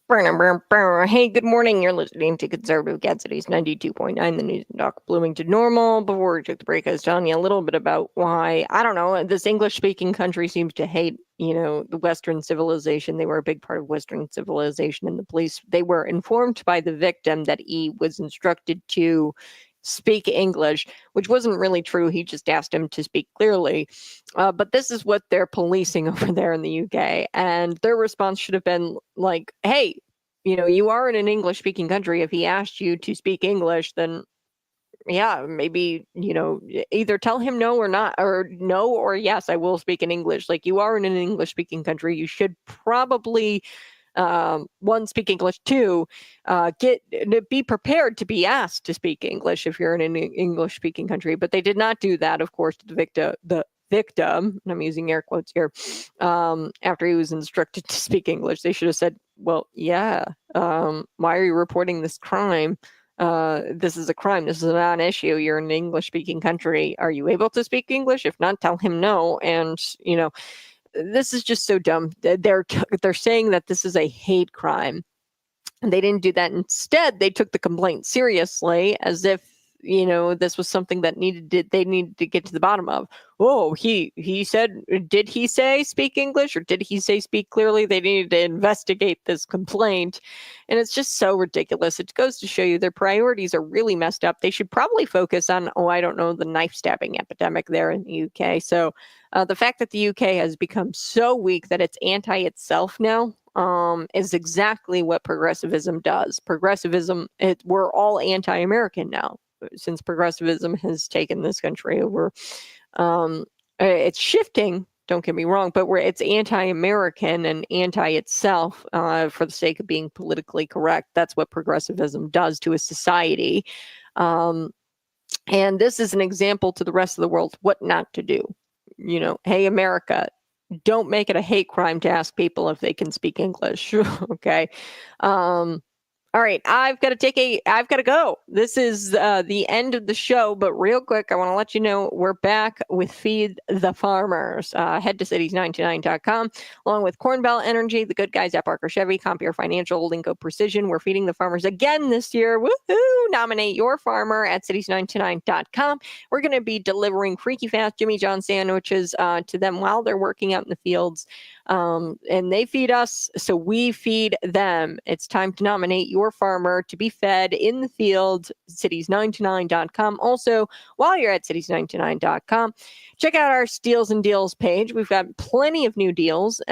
[SPEAKER 1] Hey, good morning. You're listening to Conservative Cat Cities 92.9, the news and talk Bloomington Normal. Before we took the break, I was telling you a little bit about why, I don't know, this English speaking country seems to hate, the Western civilization. They were a big part of Western civilization, and the police, they were informed by the victim that he was instructed to speak English, which wasn't really true. He just asked him to speak clearly. But this is what they're policing over there in the UK. And their response should have been like, hey, you are in an English speaking country. If he asked you to speak English, then yeah, maybe, either tell him no or not, or no or yes, I will speak in English. Like, you are in an English speaking country. You should probably, one, speak English. Two, be prepared to be asked to speak English if you're in an English speaking country. But they did not do that, of course, to the victim, and I'm using air quotes here, after he was instructed to speak English. They should have said, well, yeah, why are you reporting this crime? This is a crime. This is not an issue. You're in an English speaking country. Are you able to speak English? If not, tell him no. And, this is just so dumb. They're saying that this is a hate crime. And they didn't do that. Instead, they took the complaint seriously, as if, this was something that they needed to get to the bottom of. Oh, he said, did he say speak English, or did he say speak clearly? They needed to investigate this complaint. And it's just so ridiculous. It goes to show you their priorities are really messed up. They should probably focus on, I don't know, the knife stabbing epidemic there in the UK. So the fact that the UK has become so weak that it's anti itself now, is exactly what progressivism does. Progressivism, we're all anti-American now, since progressivism has taken this country over. It's shifting, don't get me wrong, but it's anti-American and anti-itself for the sake of being politically correct. That's what progressivism does to a society. And this is an example to the rest of the world what not to do. Hey, America, don't make it a hate crime to ask people if they can speak English. Okay. All right, I've got to go. This is the end of the show, but real quick, I want to let you know we're back with Feed the Farmers. Head to cities929.com, along with Corn Belt Energy, the good guys at Barker Chevy, Compeer Financial, Linco Precision. We're feeding the farmers again this year. Woohoo! Nominate your farmer at cities929.com. We're going to be delivering freaky fast Jimmy John sandwiches to them while they're working out in the fields. And they feed us, so we feed them. It's time to nominate your farmer to be fed in the field, cities929.com. Also, while you're at cities929.com, check out our Steals and Deals page. We've got plenty of new deals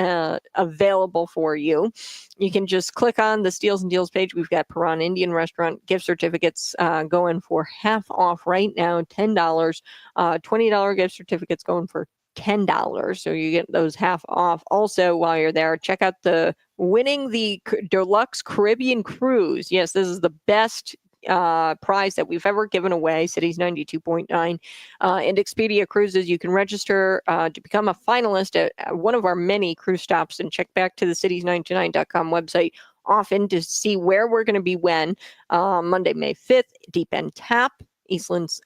[SPEAKER 1] available for you. You can just click on the Steals and Deals page. We've got Piran Indian Restaurant gift certificates going for half off right now, $10. $20 gift certificates going for $10, so you get those half off. Also, while you're there, check out the winning the deluxe Caribbean cruise. Yes, this is the best prize that we've ever given away, Cities 92.9 and Expedia Cruises. You can register to become a finalist at one of our many cruise stops, and check back to the cities929.com website often to see where we're going to be when. Monday, May 5th, Deep End Tap, Eastland's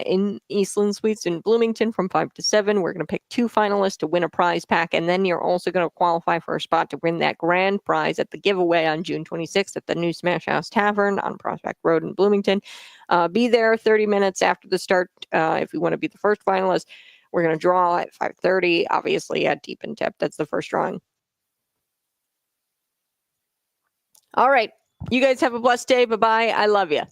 [SPEAKER 1] in Eastland Suites in Bloomington from 5 to 7. We're going to pick 2 finalists to win a prize pack, and then you're also going to qualify for a spot to win that grand prize at the giveaway on June 26th at the new Smash House Tavern on Prospect Road in Bloomington. Be there 30 minutes after the start if you want to be the first finalist. We're going to draw at 5:30, obviously at Deep and Tip. That's the first drawing. All right. You guys have a blessed day. Bye-bye. I love you.